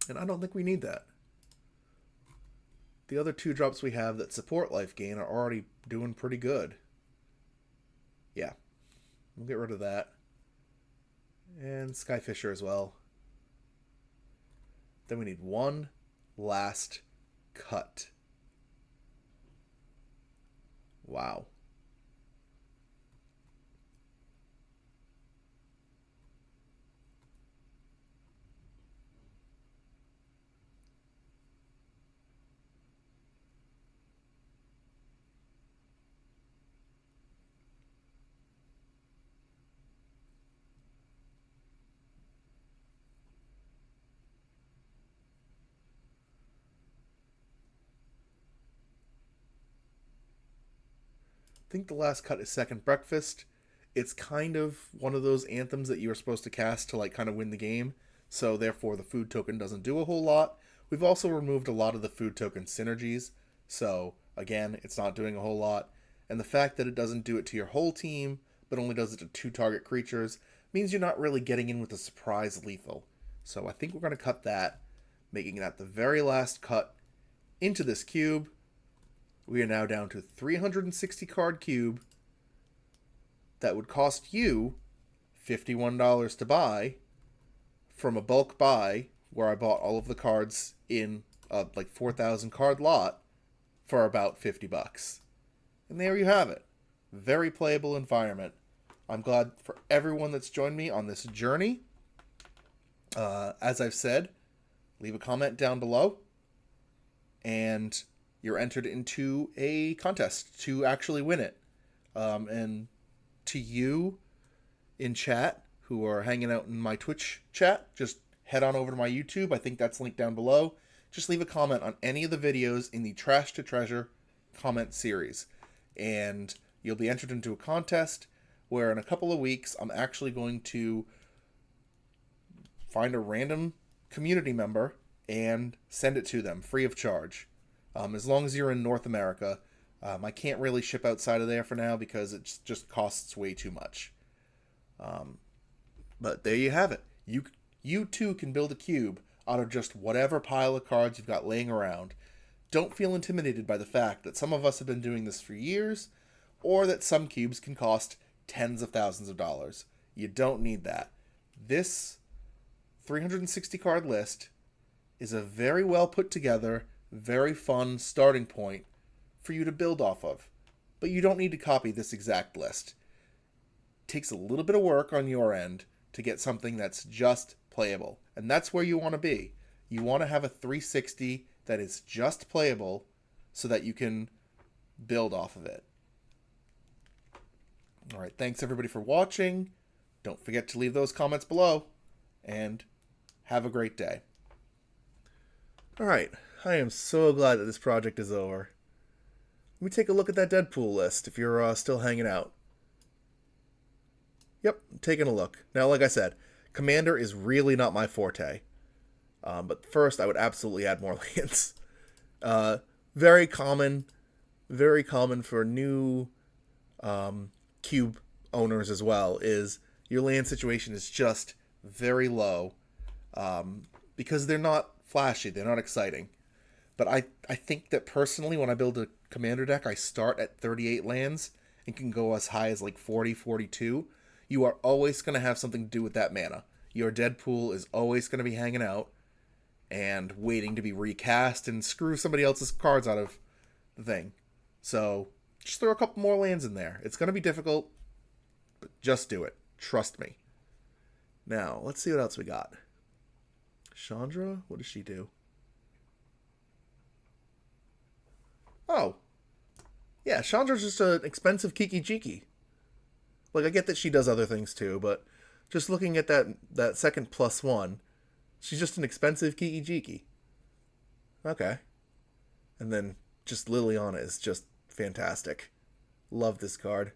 And I don't think we need that. The other 2-drops we have that support life gain are already doing pretty good. Yeah. We'll get rid of that. And Skyfisher as well. Then we need one last cut. Wow. I think the last cut is Second Breakfast. It's kind of one of those anthems that you are supposed to cast to like kind of win the game. So therefore the food token doesn't do a whole lot. We've also removed a lot of the food token synergies. So again, it's not doing a whole lot. And the fact that it doesn't do it to your whole team, but only does it to 2 target creatures, means you're not really getting in with a surprise lethal. So I think we're going to cut that, making that the very last cut into this cube. We are now down to 360 card cube that would cost you $51 to buy from a bulk buy where I bought all of the cards in a like 4,000 card lot for about 50 bucks. And there you have it. Very playable environment. I'm glad for everyone that's joined me on this journey. As I've said, leave a comment down below. And you're entered into a contest to actually win it. And to you in chat who are hanging out in my Twitch chat, just head on over to my YouTube. I think that's linked down below. Just leave a comment on any of the videos in the Trash to Treasure comment series, and you'll be entered into a contest where in a couple of weeks I'm actually going to find a random community member and send it to them free of charge. As long as you're in North America. I can't really ship outside of there for now because it just costs way too much. But there you have it. You too can build a cube out of just whatever pile of cards you've got laying around. Don't feel intimidated by the fact that some of us have been doing this for years, or that some cubes can cost tens of thousands of dollars. You don't need that. This 360 card list is a very well put together, very fun starting point for you to build off of. But you don't need to copy this exact list. It takes a little bit of work on your end to get something that's just playable. And that's where you want to be. You want to have a 360 that is just playable so that you can build off of it. All right, thanks everybody for watching. Don't forget to leave those comments below, and have a great day. All right, I am so glad that this project is over. Let me take a look at that Deadpool list if you're still hanging out. Yep, taking a look. Now, like I said, Commander is really not my forte. But first, I would absolutely add more lands. Very common for new cube owners as well, is your land situation is just very low. Because they're not flashy, they're not exciting. But I think that personally, when I build a Commander deck, I start at 38 lands and can go as high as like 40, 42. You are always going to have something to do with that mana. Your Deadpool is always going to be hanging out and waiting to be recast and screw somebody else's cards out of the thing. So just throw a couple more lands in there. It's going to be difficult, but just do it. Trust me. Now, let's see what else we got. Chandra? What does she do? Oh. Yeah, Chandra's just an expensive Kiki Jiki. Like, I get that she does other things too, but just looking at that second +1, she's just an expensive Kiki Jiki. Okay. And then just Liliana is just fantastic. Love this card.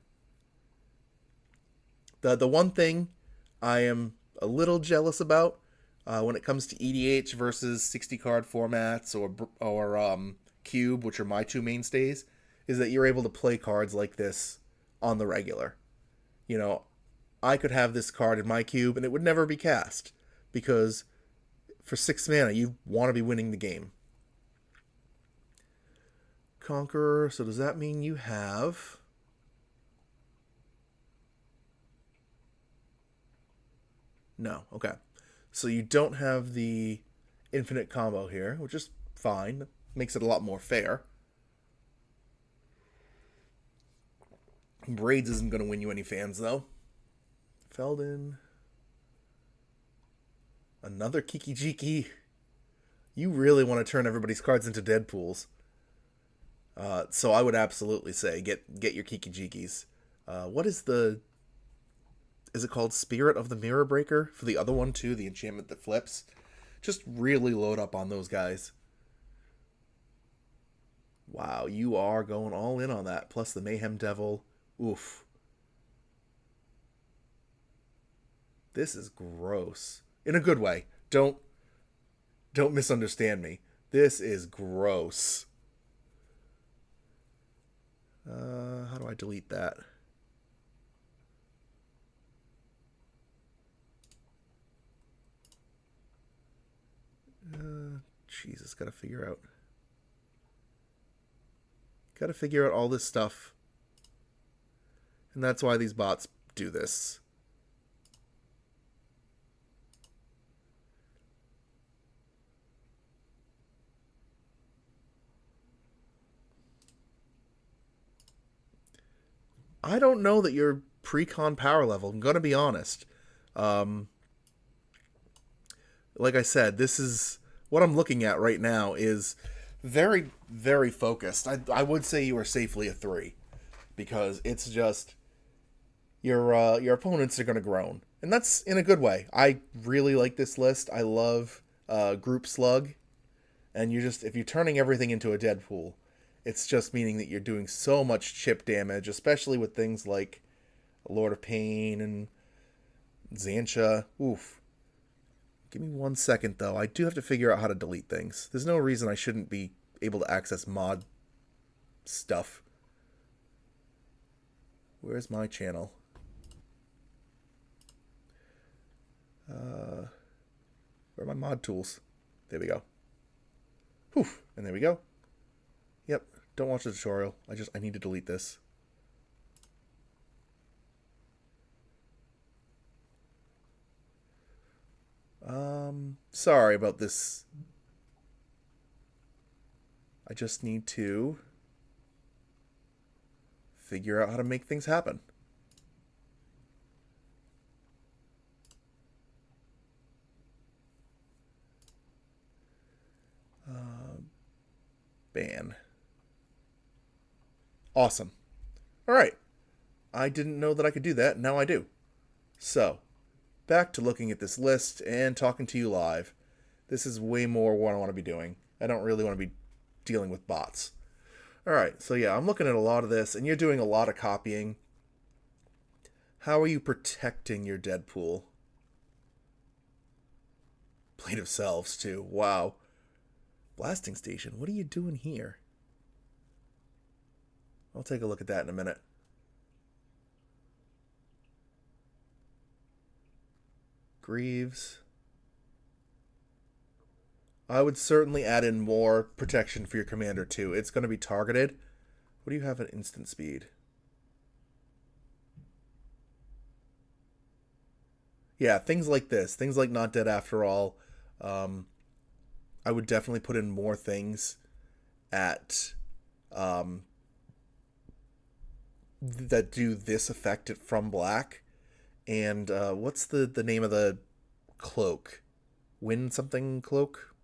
The one thing I am a little jealous about when it comes to EDH versus 60 card formats or Cube, which are my two mainstays, is that you're able to play cards like this on the regular. You know, I could have this card in my cube and it would never be cast, because for 6 mana you want to be winning the game. Conqueror, so does that mean you have... No, okay. So you don't have the infinite combo here, which is fine. Makes it a lot more fair. Braids isn't going to win you any fans, though. Feldon. Another Kiki Jiki. You really want to turn everybody's cards into Deadpools. So I would absolutely say get your Kiki Jikis. What is the... Is it called Spirit of the Mirror Breaker? For the other one, too, the enchantment that flips. Just really load up on those guys. Wow, you are going all in on that. Plus the Mayhem Devil. Oof. This is gross. In a good way. Don't misunderstand me. This is gross. How do I delete that? Jesus, gotta figure out all this stuff. And that's why these bots do this. I don't know that you're pre-con power level. I'm gonna be honest. Like I said, this is what I'm looking at right now is very, very focused. I would say you are safely a 3 because it's just your opponents are going to groan, and that's in a good way. I really like this list. I love group slug, and you just if you're turning everything into a Deadpool, it's just meaning that you're doing so much chip damage, especially with things like Lord of Pain and Xantia. Oof. Give me 1 second though. I do have to figure out how to delete things. There's no reason I shouldn't be able to access mod stuff. Where's my channel? Where are my mod tools? There we go. Whew. And there we go. Yep. Don't watch the tutorial. I need to delete this. Sorry about this. I just need to figure out how to make things happen. Ban. Awesome. All right. I didn't know that I could do that. Now I do. So, back to looking at this list and talking to you live. This is way more what I want to be doing. I don't really want to be dealing with bots. All right. So, yeah, I'm looking at a lot of this, and you're doing a lot of copying. How are you protecting your Deadpool? Plate of Selves, too. Wow. Blasting Station. What are you doing here? I'll take a look at that in a minute. Greaves. I would certainly add in more protection for your commander too. It's going to be targeted. What do you have at instant speed? Yeah, things like this. Things like Not Dead After All. I would definitely put in more things at that do this effect from black. And what's the name of the cloak? Wind something cloak?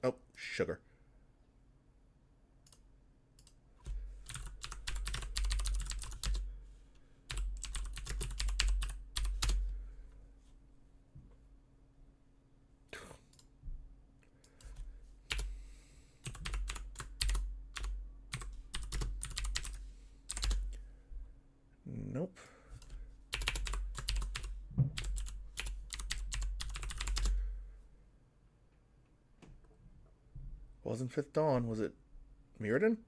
Oh, sugar. Nope. Wasn't Fifth Dawn, was it Mirrodin?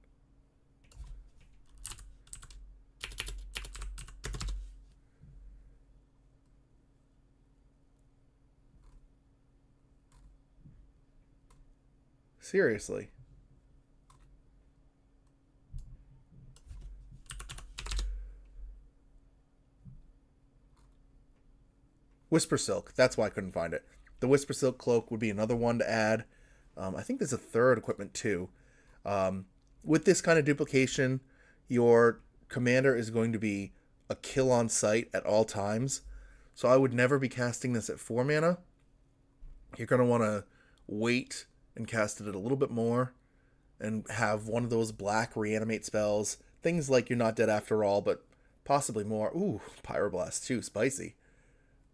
Seriously. Whisper Silk. That's why I couldn't find it. The Whisper Silk cloak would be another one to add. I think there's a third equipment too. With this kind of duplication, your commander is going to be a kill on sight at all times. So I would never be casting this at 4 mana. You're going to want to wait and cast it at a little bit more and have one of those black reanimate spells. Things like You're Not Dead After All, but possibly more. Ooh, Pyroblast too. Spicy.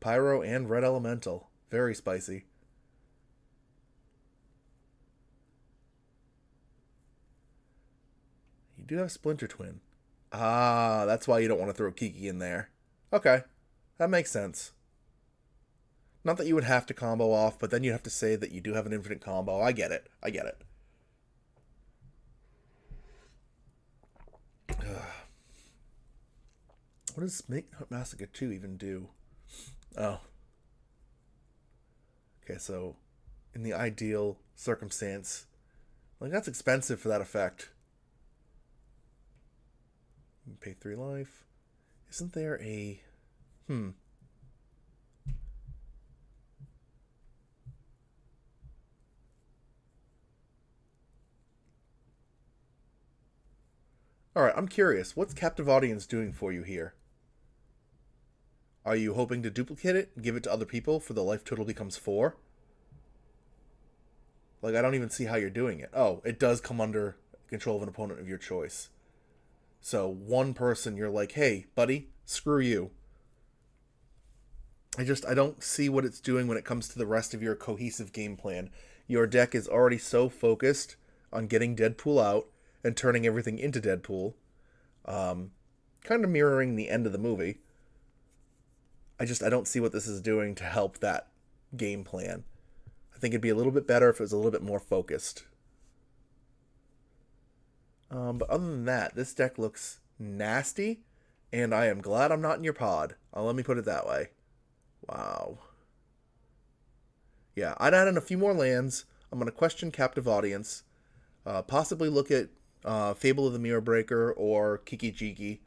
Pyro and Red Elemental. Very spicy. You do have Splinter Twin. Ah, that's why you don't want to throw Kiki in there. Okay, that makes sense. Not that you would have to combo off, but then you'd have to say that you do have an infinite combo. I get it. I get it. What does Massacre 2 even do? Oh. Okay, so in the ideal circumstance, like that's expensive for that effect. You pay 3 life. Isn't there a... Alright, I'm curious. What's Captive Audience doing for you here? Are you hoping to duplicate it and give it to other people for the life total becomes 4? Like, I don't even see how you're doing it. Oh, it does come under control of an opponent of your choice. So one person, you're like, hey, buddy, screw you. I don't see what it's doing when it comes to the rest of your cohesive game plan. Your deck is already so focused on getting Deadpool out and turning everything into Deadpool. Kind of mirroring the end of the movie. I don't see what this is doing to help that game plan. I think it'd be a little bit better if it was a little bit more focused. But other than that, this deck looks nasty, and I am glad I'm not in your pod. Let me put it that way. Wow. Yeah, I'd add in a few more lands. I'm going to question Captive Audience. Possibly look at Fable of the Mirror Breaker or Kiki Jiki.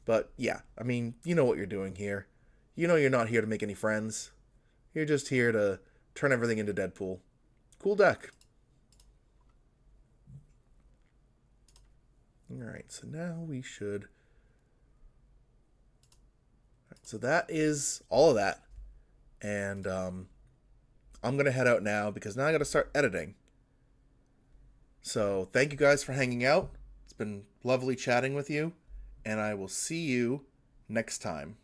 But yeah, I mean, you know what you're doing here. You know you're not here to make any friends. You're just here to turn everything into Deadpool. Cool deck. Alright, so now we should... Right, so that is all of that. And I'm going to head out now because now I got to start editing. So thank you guys for hanging out. It's been lovely chatting with you. And I will see you next time.